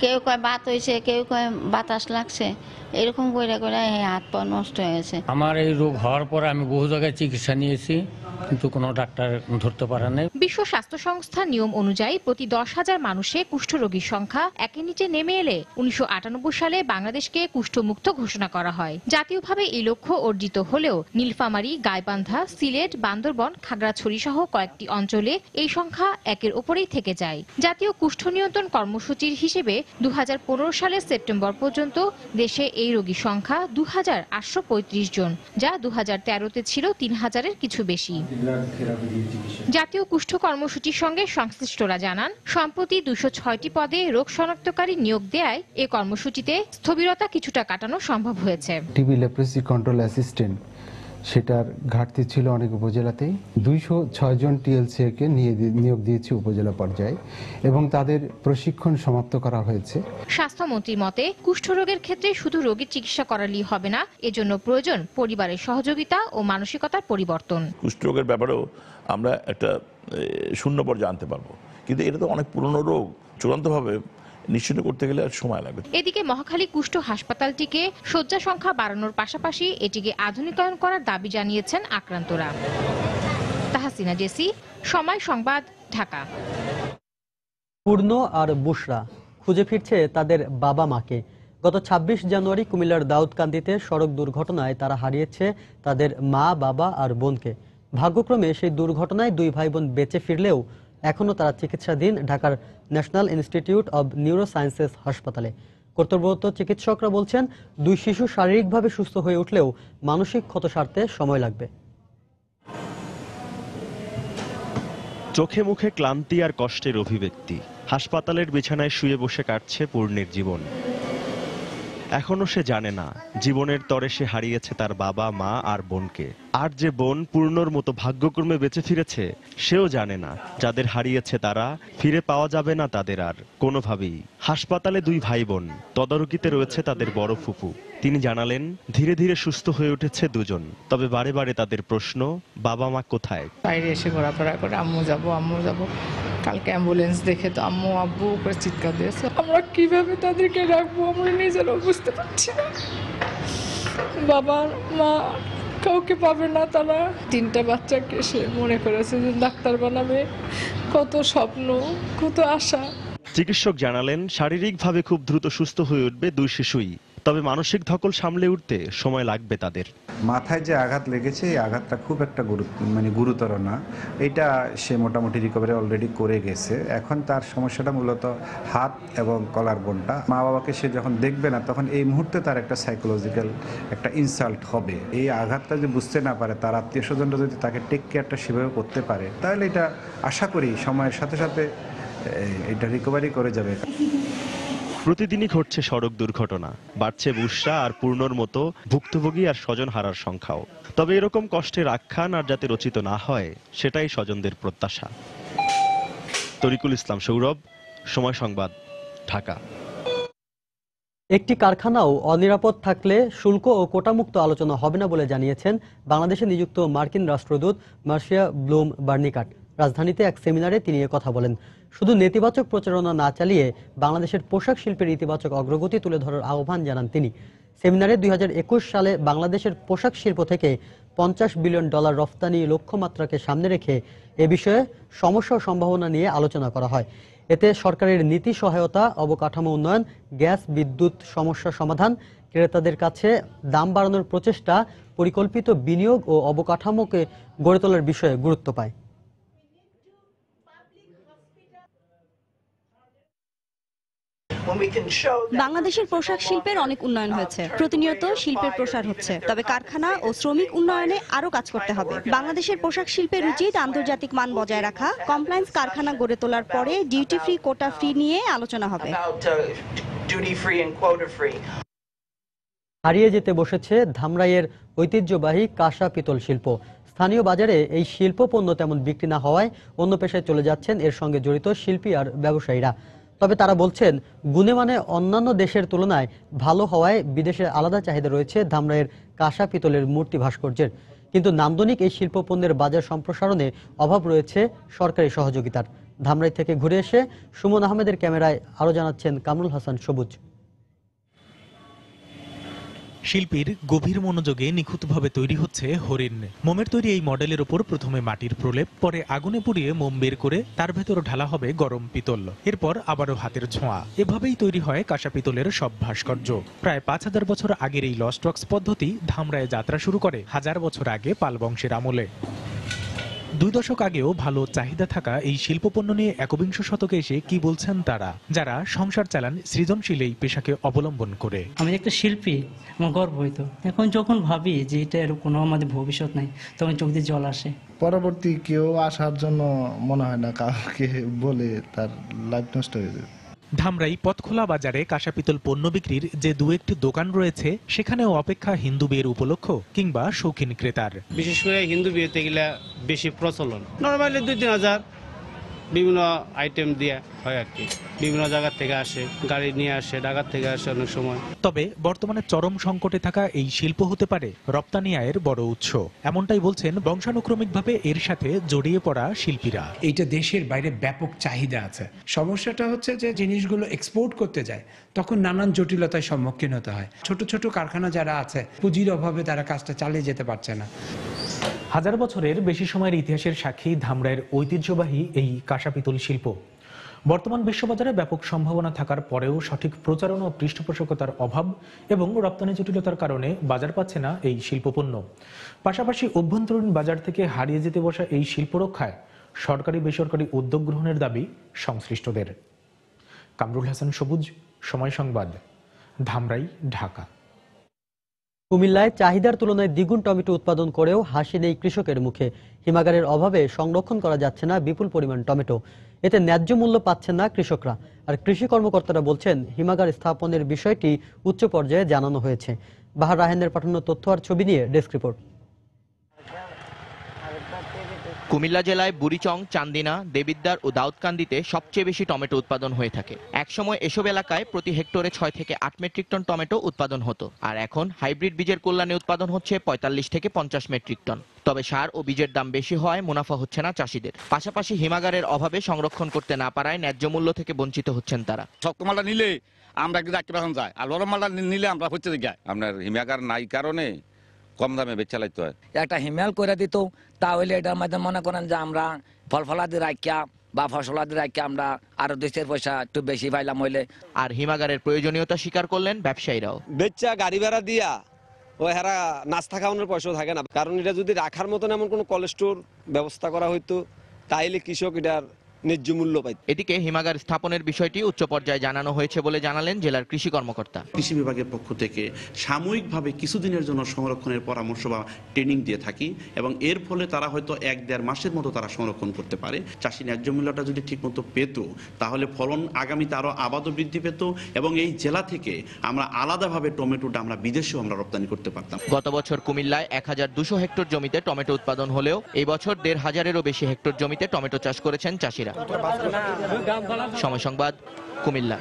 কেউ কয় বাত হয়েছে, কেউ কয় বাতাস লাগছে, এরকম করে করে হাত পা নষ্ট হয়ে গেছে। আমার এই রোগ হওয়ার পর আমি বহু জায়গায় চিকিৎসা নিয়েছি, কিন্তু কোনো ডাক্তার ধরতে পারে নাই। বিশ্ব স্বাস্থ্য সংস্থার নিয়ম অনুযায়ী প্রতি 10,000 মানুষে কুষ্ঠরোগীর সংখ্যা একের নিচে নেমে এলে 1998 সালে বাংলাদেশকে কুষ্ঠমুক্ত ঘোষণা করা হয়। জাতীয়ভাবে এই লক্ষ্য অর্জিত হলেও নীলফামারী, গাইবান্ধা, সিলেট, বান্দরবন, খাগড়াছড়ি সহ কয়েকটি অঞ্চলে এই সংখ্যা একের ওপরেই থেকে যায়। জাতীয় কুষ্ঠ নিয়ন্ত্রণ কর্মসূচির হিসেবে 2015 সালের সেপ্টেম্বর পর্যন্ত দেশে এই রোগীর সংখ্যা 2835 জন, যা 2013-তে ছিল 3000-এর কিছু বেশি। জাতীয় কুষ্ঠ কর্মসূচির সঙ্গে সংশ্লিষ্টরা জানান, সম্প্রতি 206টি পদে রোগ শনাক্তকারী নিয়োগ দেয়ায় এ কর্মসূচিতে স্থবিরতা কিছুটা কাটানো সম্ভব হয়েছে। টিবি লেপ্রোসি কন্ট্রোল অ্যাসিস্ট্যান্ট, সেটার ঘাটতি ছিল অনেক উপজেলাতেই। 206 জন টিএলসি কে নিয়োগ দিয়েছে উপজেলা পর্যায়ে এবং তাদের প্রশিক্ষণ সমাপ্ত করা হয়েছে। স্বাস্থ্যমন্ত্রীর মতে কুষ্ঠরোগের ক্ষেত্রে শুধু রোগীর চিকিৎসা করালেই হবে না, এজন্য প্রয়োজন পরিবারের সহযোগিতা ও মানসিকতার পরিবর্তন। কুষ্ঠরোগের ব্যাপারেও আমরা একটা শূন্য পর্যায়ে আনতে পারবো, কিন্তু এটা তো অনেক পুরনো রোগ, চূড়ান্তভাবে নিশ্চিত করতে গেলে আর সময় লাগবে। এদিকে মহাখালী কুষ্ঠ হাসপাতালটিকে শয্যা সংখ্যা বাড়ানোর পাশাপাশি এটিকে আধুনিকায়ন করার দাবি জানিয়েছেন আক্রান্তরা। তাহসিনা জেসি, সময় সংবাদ, ঢাকা। পূর্ণ আর বুশরা খুঁজে ফিরছে তাদের বাবা মাকে। গত 26 জানুয়ারি কুমিল্লার দাউদকান্দিতে সড়ক দুর্ঘটনায় তারা হারিয়েছে তাদের মা, বাবা আর বোনকে। ভাগ্যক্রমে সেই দুর্ঘটনায় দুই ভাই বোন বেঁচে ফিরলেও এখনও তারা চিকিৎসাধীন ঢাকার ন্যাশনাল ইনস্টিটিউট অব নিউরোসায়েন্সেস হাসপাতালে। কর্তব্যরত চিকিৎসকরা বলছেন, দুই শিশু শারীরিকভাবে সুস্থ হয়ে উঠলেও মানসিক ক্ষত সারতে সময় লাগবে। চোখে মুখে ক্লান্তি আর কষ্টের অভিব্যক্তি। হাসপাতালের বিছানায় শুয়ে বসে কাটছে পূর্ণের জীবন। এখনো সে জানে না জীবনের তরে সে হারিয়েছে তার বাবা, মা আর বোনকে। আর যে বোন পূর্ণর মতো ভাগ্যক্রমে বেঁচে ফিরেছে, সেও জানে না যাদের হারিয়েছে তারা ফিরে পাওয়া যাবে না তাদের আর কোনোভাবেই। হাসপাতালে দুই ভাই বোন, তদারকিতে রয়েছে তাদের বড় ফুপু। তিনি জানালেন, ধীরে ধীরে সুস্থ হয়ে উঠেছে দুজন, তবে বারে বারে তাদের প্রশ্ন, বাবা মা কোথায়? বাইরে এসে ঘোরাফেরা করে আম্মু যাবো, আম্মু যাবো। কালকে অ্যাম্বুলেন্স দেখে তো আম্মু আব্বু করে চিৎকার দিয়েছে। আমরা কিভাবে তাদেরকে রাখবো আমরা নিজেরাও বুঝতে পারছি না। বাবা মা কাউকে পাবে না তারা। 3টা বাচ্চাকে সে মনে করেছে যে ডাক্তার বানাবে। কত স্বপ্ন, কত আশা। চিকিৎসক জানালেন, শারীরিকভাবে খুব দ্রুত সুস্থ হয়ে উঠবে দুই শিশুই, তবে মানসিক ধকল সামলে উঠতে সময় লাগবে তাদের। মাথায় যে আঘাত লেগেছে, এই আঘাতটা খুব একটা গুরুতর না। এটা সে মোটামুটি রিকভারি অলরেডি করে গেছে। এখন তার সমস্যাটা মূলত হাত এবং কলার বোনটা। মা বাবাকে সে যখন দেখবে না, তখন এই মুহূর্তে তার একটা সাইকোলজিক্যাল একটা ইনসাল্ট হবে। এই আঘাতটা যদি বুঝতে না পারে, তার আত্মীয় স্বজনরা যদি তাকে টেক কেয়ারটা সেভাবে করতে পারে, তাহলে এটা আশা করি সময়ের সাথে সাথে এটা রিকভারি করে যাবে। প্রতিদিনই ঘটছে সড়ক দুর্ঘটনা, বাড়ছে বুশরা আর পূর্ণর মতো ভুক্তভোগী আর স্বজন হারার সংখ্যাও। তবে এরকম কষ্টের আখ্যান আর যাতে রচিত না হয়, সেটাই স্বজনদের প্রত্যাশা। তরিকুল ইসলাম সৌরভ, সময় সংবাদ, ঢাকা। একটি কারখানাও অনিরাপদ থাকলে শুল্ক ও কোটামুক্ত আলোচনা হবে না বলে জানিয়েছেন বাংলাদেশে নিযুক্ত মার্কিন রাষ্ট্রদূত মার্শিয়া ব্লুম বার্নিকাট। রাজধানীতে এক সেমিনারে তিনি কথা বলেন। শুধু নেতিবাচক প্রচারণা না চালিয়ে বাংলাদেশের পোশাক শিল্পের ইতিবাচক অগ্রগতি তুলে ধরার আহ্বান জানান তিনি। সেমিনারে 2021 সালে বাংলাদেশের পোশাক শিল্প থেকে $50 বিলিয়ন রফতানি লক্ষ্যমাত্রাকে সামনে রেখে এ বিষয়ে সমস্যা ও সম্ভাবনা নিয়ে আলোচনা করা হয়। এতে সরকারের নীতি সহায়তা, অবকাঠামো উন্নয়ন, গ্যাস বিদ্যুৎ সমস্যা সমাধান, ক্রেতাদের কাছে দাম বাড়ানোর প্রচেষ্টা, পরিকল্পিত বিনিয়োগ ও অবকাঠামোকে গড়ে তোলার বিষয়ে গুরুত্ব পায়। বাংলাদেশের পোশাক শিল্পের অনেক উন্নয়ন হয়েছে, প্রতিনিয়ত শিল্পের প্রসার হচ্ছে, তবে কারখানা ও শ্রমিক উন্নয়নে আরো কাজ করতে হবে। বাংলাদেশের পোশাক শিল্পের উচিত আন্তর্জাতিক মান বজায় রাখা। কমপ্লায়েন্স কারখানা গড়ে তোলার পরে ডিউটি ফ্রি, কোটা ফ্রি নিয়ে আলোচনা হবে। হারিয়ে যেতে বসেছে ধামরাইয়ের ঐতিহ্যবাহী কাঁসা পিতল শিল্প। স্থানীয় বাজারে এই শিল্প পণ্য তেমন বিক্রি না হওয়ায় অন্য পেশায় চলে যাচ্ছেন এর সঙ্গে জড়িত শিল্পী আর ব্যবসায়ীরা। তবে তারা বলছেন, গুণে মানে অন্যান্য দেশের তুলনায় ভালো হওয়ায় বিদেশে আলাদা চাহিদা রয়েছে ধামরাইয়ের কাঁসা পিতলের মূর্তি ভাস্কর্যের। কিন্তু নান্দনিক এই শিল্প পণ্যের বাজার সম্প্রসারণে অভাব রয়েছে সরকারি সহযোগিতার। ধামরাই থেকে ঘুরে এসে সুমন আহমেদের ক্যামেরায় আরো জানাচ্ছেন কামরুল হাসান সবুজ। শিল্পীর গভীর মনোযোগে নিখুঁতভাবে তৈরি হচ্ছে হরিণ। মোমের তৈরি এই মডেলের উপর প্রথমে মাটির প্রলেপ, পরে আগুনে পুড়িয়ে মোম বের করে তার ভেতর ঢালা হবে গরম পিতল, এরপর আবারও হাতের ছোঁয়া। এভাবেই তৈরি হয় কাঁসা পিতলের সব ভাস্কর্য। প্রায় ৫,০০০ বছর আগের এই লস্ট ওয়ার্কস পদ্ধতি ধামরায় যাত্রা শুরু করে ১০০০ বছর আগে পাল বংশের আমলে। ২ দশক আগেও ভালো চাহিদা থাকা এই শিল্পপণ্য নিয়ে একবিংশ শতকে এসে কি বলছেন তারা, যারা সংসার চালান সৃজনশীল এই পেশাকে অবলম্বন করে। আমি একটা শিল্পী, আমার গর্ব হইতো। এখন যখন ভাবি যে এটা এর কোনো আমাদের ভবিষ্যৎ নাই, তখন চোখ দিয়ে জল আসে। পরবর্তী কেউ আসার জন্য মনে হয় না কাউকে বলে তার লাইফ নষ্ট হয়ে যাবে। ধামরাই পথখোলা বাজারে কাঁসা পিতল পণ্য বিক্রির যে দু একটি দোকান রয়েছে, সেখানেও অপেক্ষা হিন্দু বিয়ের উপলক্ষ কিংবা শৌখিন ক্রেতার। বিশেষ করে হিন্দু বিয়েতে গেলে বেশি প্রচলন। নর্মালি ২-৩ হাজার বিভিন্ন আইটেম দিয়ে হয় আর কি। বিভিন্ন জায়গা থেকে আসে, গাড়ি নিয়ে আসে, ঢাকা থেকে আসে অনেক সময়। তবে বর্তমানে চরম সংকটে থাকা এই শিল্প হতে পারে রপ্তানি আয়ের বড় উৎস, এমনটাই বলছেন বংশানুক্রমিকভাবে এর সাথে জড়িয়ে পড়া শিল্পীরা। এইটা দেশের বাইরে ব্যাপক চাহিদা আছে। সমস্যাটা হচ্ছে যে জিনিসগুলো এক্সপোর্ট করতে যায়, তখন নানান জটিলতার সম্মুখীন হতে হয়। ছোট ছোট কারখানা যারা আছে, পুঁজির অভাবে তারা কাজটা চালিয়ে যেতে পারছে না। ১০০০ বছরের বেশি সময়ের ইতিহাসের সাক্ষী ধামরাইয়ের ঐতিহ্যবাহী এই কাঁসা পিতল শিল্প। বর্তমান বিশ্ববাজারে ব্যাপক সম্ভাবনা থাকার পরেও সঠিক প্রচারণা ও পৃষ্ঠপোষকতার অভাব এবং রপ্তানি জটিলতার কারণে বাজার পাচ্ছে না এই শিল্পপণ্য। পাশাপাশি অভ্যন্তরীণ বাজার থেকে হারিয়ে যেতে বসা এই শিল্প রক্ষায় সরকারি বেসরকারি উদ্যোগ গ্রহণের দাবি সংশ্লিষ্টদের। কামরুল হাসান সবুজ, সময় সংবাদ, ধামরাই, ঢাকা। কুমিল্লায় চাহিদার তুলনায় দ্বিগুণ টমেটো উৎপাদন করেও হাসি নেই কৃষকের মুখে। হিমাগারের অভাবে সংরক্ষণ করা যাচ্ছে না বিপুল পরিমাণ টমেটো। এতে ন্যায্য মূল্য পাচ্ছেন না কৃষকরা। আর কৃষি কর্মকর্তারা বলছেন, হিমাগার স্থাপনের বিষয়টি উচ্চ পর্যায়ে জানানো হয়েছে। বাহার রাহেনের পাঠানো তথ্য আর ছবি নিয়ে ডেস্ক রিপোর্ট। কুমিল্লা জেলায় বুড়িচং, চান্দিনা, দেবিদ্বার ও দাউদকান্দিতে সবচেয়ে বেশি টমেটো উৎপাদন হয়ে থাকে। একসময় এসব এলাকায় প্রতি হেক্টরে ৬ থেকে ৮ মেট্রিক টন টমেটো উৎপাদন হতো, আর এখন হাইব্রিড বীজের কল্যাণে উৎপাদন হচ্ছে ৪৫ থেকে ৫০ মেট্রিক টন। তবে সার ও বীজের দাম বেশি হওয়ায় মুনাফা হচ্ছে না চাষিদের। পাশাপাশি হিমাগারের অভাবে সংরক্ষণ করতে না পারায় ন্যায্য মূল্য থেকে বঞ্চিত হচ্ছেন তারা। শক্ত মালটা নিলে আমরা কিন্তু রাখতে পারতাম যায়, আর লরম মালটা নিলে আমরা হচ্ছে যায়। আপনার হিমাগার নাই কারণে কম দামে বেচা লাগতে হয়। একটা হিমেল করে দিত, তাহলে এটার মধ্যে মনে করেন যে আমরা ফল ফলাদি রাখিয়া বা ফসলাদি রাখিয়া আমরা আরো ২-৪ পয়সা একটু বেশি পাইলাম হইলে। আর হিমাগারের প্রয়োজনীয়তা স্বীকার করলেন ব্যবসায়ীরাও। বেচা গাড়ি ভাড়া দিয়া ও হেরা নাস্তা খাওয়ানোর পয়সাও থাকে না, কারণ এটা যদি রাখার মতন এমন কোনো কোল্ড স্টোর ব্যবস্থা করা হইতো, তাইলে কৃষক এটার ন্যায্য মূল্য পাইত। এদিকে হিমাগার স্থাপনের বিষয়টি উচ্চ পর্যায়ে জানানো হয়েছে বলে জানালেন জেলার কৃষি কর্মকর্তা। কৃষি বিভাগের পক্ষ থেকে সাময়িকভাবে কিছুদিনের জন্য সংরক্ষণের পরামর্শ বা ট্রেনিং দিয়ে থাকি, এবং এর ফলে তারা হয়তো ১-১.৫ মাসের মতো তারা সংরক্ষণ করতে পারে। চাষি ন্যায্য মূল্যটা যদি ঠিকমতো পেত, তাহলে ফলন আগামীতে আরও আবাদও বৃদ্ধি পেত, এবং এই জেলা থেকে আমরা আলাদাভাবে টমেটোটা আমরা বিদেশেও আমরা রপ্তানি করতে পারতাম। গত বছর কুমিল্লায় ১,২০০ হেক্টর জমিতে টমেটো উৎপাদন হলেও এই বছর ১,৫০০-এরও বেশি হেক্টর জমিতে টমেটো চাষ করেছেন চাষিরা। সময় সংবাদ, কুমিল্লা।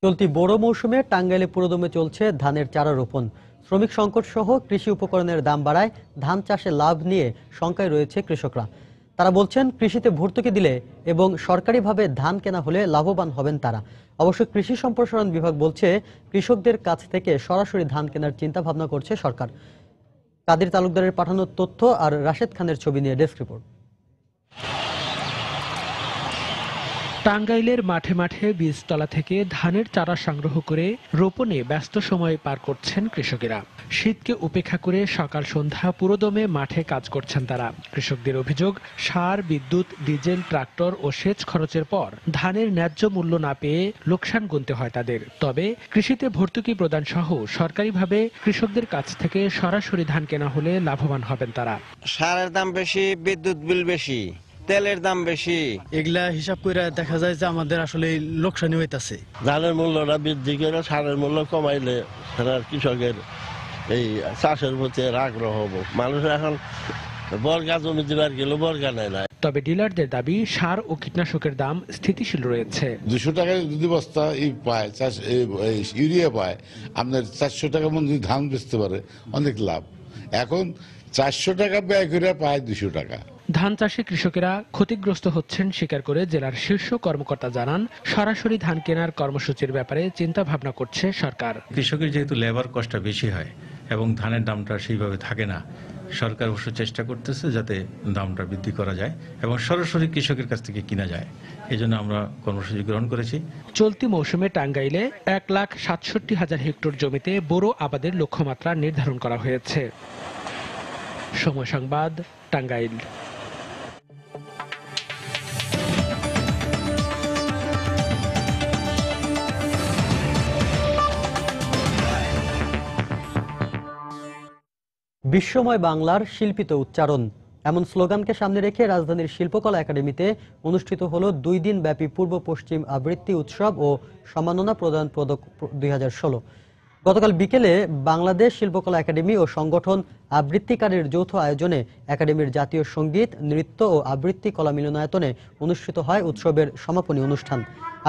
চলতি বড় মৌসুমে টাঙ্গাইলে পুরোদমে চলছে ধানের চারা রোপণ। শ্রমিক সংকট সহ কৃষি উপকরণের দাম বাড়ায় ধান চাষে লাভ নিয়ে শঙ্কায় রয়েছে কৃষকরা। তারা বলছেন, কৃষিতে ভর্তুকি দিলে এবং সরকারিভাবে ধান কেনা হলে লাভবান হবেন তারা। অবশ্য কৃষি সম্প্রসারণ বিভাগ বলছে, কৃষকদের কাছ থেকে সরাসরি ধান কেনার চিন্তা ভাবনা করছে সরকার। কাদের তালুকদারের পাঠানো তথ্য আর রাশেদ খানের ছবি নিয়ে ডেস্ক রিপোর্ট। টাঙ্গাইলের মাঠে মাঠে বীজতলা থেকে ধানের চারা সংগ্রহ করে রোপণে ব্যস্ত সময় পার করছেন কৃষকেরা। শীতকে উপেক্ষা করে সকাল সন্ধ্যা পুরোদমে মাঠে কাজ করছেন তারা। কৃষকদের অভিযোগ, সার, বিদ্যুৎ, ডিজেল, ট্রাক্টর ও সেচ খরচের পর ধানের ন্যায্য মূল্য না পেয়ে লোকসান গুনতে হয় তাদের। তবে কৃষিতে ভর্তুকি প্রদান সহ সরকারিভাবে কৃষকদের কাছ থেকে সরাসরি ধান কেনা হলে লাভবান হবেন তারা। সারের দাম বেশি, বিদ্যুৎ বিল বেশি, তেলের দাম বেশি, এগুলা হিসাব করে দেখা যায় যে আমাদের আসলে লোকসানি হইতাছে। ধানের মূল্যটা বৃদ্ধি করে সারের মূল্য কমাইলে কৃষকের এই চাষের প্রতি আগ্রহ হবো। মানুষ এখন বর্গা জমি দিবার গেল বর্গা নেয় না। তবে ডিলারদের দাবি সার ও কীটনাশকের দাম স্থিতিশীল রয়েছে। 200 টাকায় যদি বস্তা পায় ইউরিয়া পায়, আপনার 400 টাকা মন যদি ধান বেচতে পারে অনেক লাভ। এখন 400 টাকা ব্যয় করে পায় 200 টাকা। ধান চাষে কৃষকেরা ক্ষতিগ্রস্ত হচ্ছেন স্বীকার করে জেলার শীর্ষ কর্মকর্তা জানান, সরাসরি ধান কেনার কর্মসূচির ব্যাপারে চিন্তা ভাবনা করছে সরকার। কৃষকের যেহেতু লেবার কস্টটা বেশি হয় এবং ধানের দামটা সেইভাবে থাকে না, সরকার অবশ্য চেষ্টা করতেছে যাতে দামটা বৃদ্ধি করা যায় এবং সরাসরি কৃষকের কাছ থেকে কিনা যায়। এই জন্য আমরা কর্মসূচি গ্রহণ করেছি। চলতি মৌসুমে টাঙ্গাইলে 1,67,000 হেক্টর জমিতে বোরো আবাদের লক্ষ্যমাত্রা নির্ধারণ করা হয়েছে। সময় সংবাদ, টাঙ্গাইল। বিশ্বময় বাংলার শিল্পিত উচ্চারণ, এমন স্লোগানকে সামনে রেখে রাজধানীর শিল্পকলা একাডেমিতে অনুষ্ঠিত হলো 2 দিন ব্যাপী পূর্ব পশ্চিম আবৃত্তি উৎসব ও সম্মাননা প্রদান পদক 2016। গতকাল বিকেলে বাংলাদেশ শিল্পকলা একাডেমি ও সংগঠন আবৃত্তিকারের যৌথ আয়োজনে একাডেমির জাতীয় সঙ্গীত, নৃত্য ও আবৃত্তি কলা মিলনায়তনে অনুষ্ঠিত হয় উৎসবের সমাপনী অনুষ্ঠান।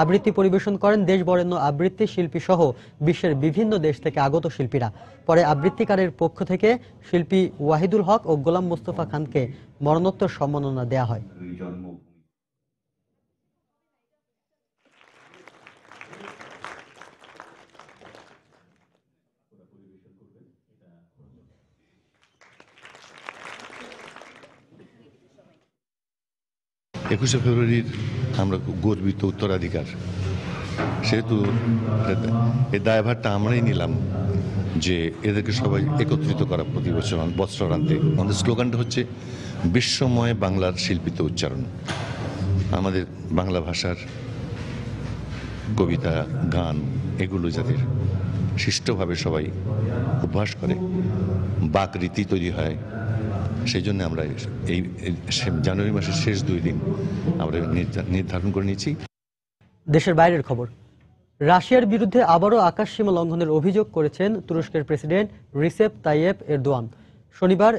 আবৃত্তি পরিবেশন করেন দেশ বরেণ্য আবৃত্তি শিল্পী সহ বিশ্বের বিভিন্ন দেশ থেকে আগত শিল্পীরা। পরে আবৃত্তিকারের পক্ষ থেকে শিল্পী ওয়াহিদুল হক ও গোলাম মোস্তফা খানকে মরণোত্তর সম্মাননা দেয়া হয়। একুশে ফেব্রুয়ারির আমরা গর্বিত উত্তরাধিকার, সেহেতু এই দায়ভারটা আমরাই নিলাম যে এদেরকে সবাই একত্রিত করা প্রতি বৎসরান্তে। আমাদের স্লোগানটা হচ্ছে বিশ্বময় বাংলার শিল্পিত উচ্চারণ। আমাদের বাংলা ভাষার কবিতা, গান এগুলো যাতে শিষ্টভাবে সবাই অভ্যাস করে, বাক রীতি তৈরি হয়, সেই জন্য আমরা এই জানুয়ারি মাসের শেষ 2 দিন আমরা নির্ধারণ করে নিয়েছি। দেশের বাইরের খবর, রাশিয়ার বিরুদ্ধে আবারও আকাশসীমা লঙ্ঘনের অভিযোগ করেছেন তুরস্কের প্রেসিডেন্ট রিসেপ তাইয়েপ এরদোয়ান। শনিবার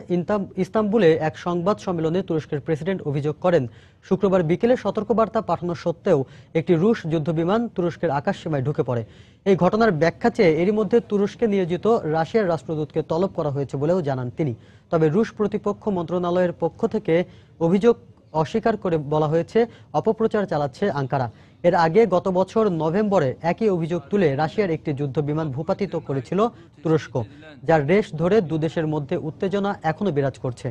ইস্তাম্বুলে এক সংবাদ সম্মেলনে তুরস্কের প্রেসিডেন্ট অভিযোগ করেন, শুক্রবার বিকেলে সতর্কবার্তা পাঠানো সত্ত্বেও একটি রুশ যুদ্ধবিমান তুরস্কের আকাশসীমায় ঢুকে পড়ে। এই ঘটনার ব্যাখ্যা চেয়ে এরই মধ্যে তুরস্কে নিয়োজিত রাশিয়ার রাষ্ট্রদূতকে তলব করা হয়েছে বলেও জানান তিনি। তবে রুশ প্রতিপক্ষ মন্ত্রণালয়ের পক্ষ থেকে অভিযোগ অস্বীকার করে বলা হয়েছে অপপ্রচার চালাচ্ছে আঙ্কারা। এর আগে গত বছর নভেম্বরে একই অভিযোগ তুলে রাশিয়ার একটি যুদ্ধবিমান ভূপাতিত করেছিল তুরস্ক, যার রেশ ধরে দুদেশের মধ্যে উত্তেজনা এখনো বিরাজ করছে।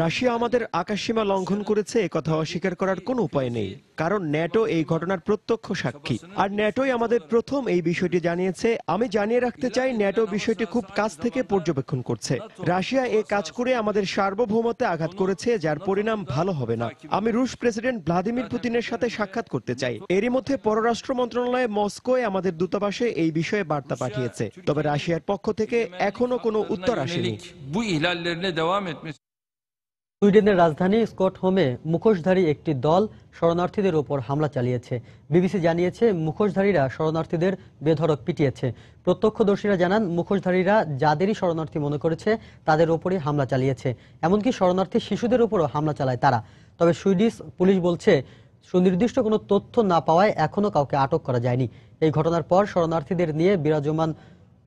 রাশিয়া আমাদের আকাশসীমা লঙ্ঘন করেছে একথা অস্বীকার করার কোনো উপায় নেই, কারণ ন্যাটো এই ঘটনার প্রত্যক্ষ সাক্ষী, আর ন্যাটোই আমাদের প্রথম এই বিষয়টি জানিয়েছে। আমি জানিয়ে রাখতে চাই, ন্যাটো বিষয়টি খুব কাছ থেকে পর্যবেক্ষণ করছে। রাশিয়া এ কাজ করে আমাদের সার্বভৌমত্বে আঘাত করেছে, যার পরিণাম ভালো হবে না। আমি রুশ প্রেসিডেন্ট ভ্লাদিমির পুতিনের সাথে সাক্ষাৎ করতে চাই। এরই মধ্যে পররাষ্ট্র মন্ত্রণালয় মস্কোয় আমাদের দূতাবাসে এই বিষয়ে বার্তা পাঠিয়েছে, তবে রাশিয়ার পক্ষ থেকে এখনো কোনো উত্তর আসেনি। সুইডেনের রাজধানী স্টকহোমে মুখোশধারী একটি দল শরণার্থীদের উপর হামলা চালিয়েছে। বিবিসি জানিয়েছে, মুখোশধারীরা শরণার্থীদের বেধড়ক পিটিয়েছে। প্রত্যক্ষদর্শীরা জানান, মুখোশধারীরা যাদেরই শরণার্থী মনে করেছে তাদের ওপরই হামলা চালিয়েছে। এমনকি শরণার্থী শিশুদের উপরও হামলা চালায় তারা। তবে সুইডিশ পুলিশ বলছে, সুনির্দিষ্ট কোনো তথ্য না পাওয়ায় এখনো কাউকে আটক করা যায়নি। এই ঘটনার পর শরণার্থীদের নিয়ে বিরাজমান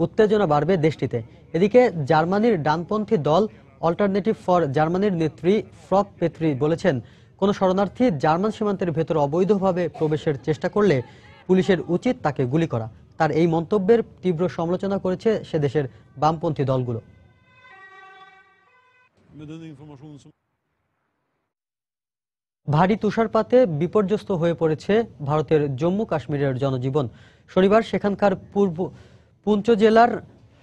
উত্তেজনা বাড়বে দেশটিতে। এদিকে জার্মানির ডানপন্থী দল অল্টারনেটিভ ফর জার্মানির নেত্রী ফ্রক পেত্রি বলেছেন, কোনো শরণার্থী জার্মান সীমান্তের ভেতর অবৈধভাবে প্রবেশের চেষ্টা করলে পুলিশের উচিত তাকে গুলি করা। তার এই মন্তব্যের তীব্র সমালোচনা করেছে সে দেশের বামপন্থী দলগুলো। ভারী তুষারপাতে বিপর্যস্ত হয়ে পড়েছে ভারতের জম্মু কাশ্মীরের জনজীবন। শনিবার সেখানকার পুঞ্চ জেলার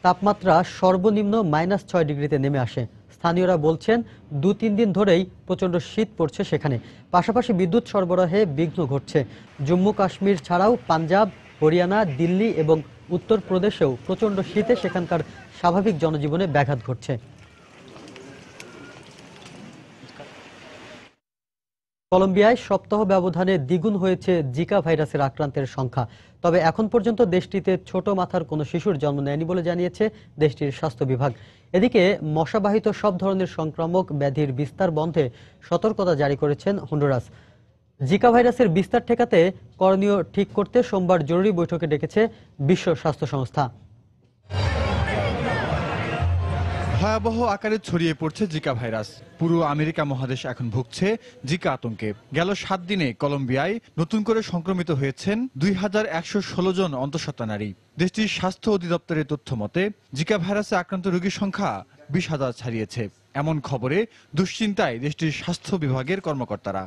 তাপমাত্রা সর্বনিম্ন -6 ডিগ্রিতে নেমে আসে। স্থানীয়রা বলছেন, 2-3 দিন ধরেই প্রচণ্ড শীত পড়ছে সেখানে। পাশাপাশি বিদ্যুৎ সরবরাহে বিঘ্ন ঘটছে। জম্মু কাশ্মীর ছাড়াও পাঞ্জাব, হরিয়ানা, দিল্লি এবং উত্তরপ্রদেশেও প্রচণ্ড শীতে সেখানকার স্বাভাবিক জনজীবনে ব্যাঘাত ঘটছে। কলম্বিয়ায় সপ্তাহ ব্যবধানে দ্বিগুণ হয়েছে জিকা ভাইরাসের আক্রান্তের সংখ্যা। তবে এখন পর্যন্ত দেশটিতে ছোট মাথার কোনো শিশুর জন্ম নেয়নি বলে জানিয়েছে দেশটির স্বাস্থ্য বিভাগ। এদিকে মশাবাহিত সব ধরনের সংক্রামক ব্যাধির বিস্তার বন্ধে সতর্কতা জারি করেছেন হন্ডুরাস। জিকা ভাইরাসের বিস্তার ঠেকাতে করণীয় ঠিক করতে সোমবার জরুরি বৈঠকে ডেকেছে বিশ্ব স্বাস্থ্য সংস্থা। ভয়াবহ আকারে ছড়িয়ে পড়ছে জিকা ভাইরাস। পুরো আমেরিকা মহাদেশ এখন ভুগছে জিকা আতঙ্কে। গেল ৭ দিনে কলম্বিয়ায় নতুন করে সংক্রমিত হয়েছেন ২,১১৬ জন অন্তঃসত্ত্বা নারী। দেশটির স্বাস্থ্য অধিদপ্তরের তথ্য মতে জিকা ভাইরাসে আক্রান্ত রোগীর সংখ্যা ২০,০০০ ছাড়িয়েছে। এমন খবরে দুশ্চিন্তায় দেশটির স্বাস্থ্য বিভাগের কর্মকর্তারা।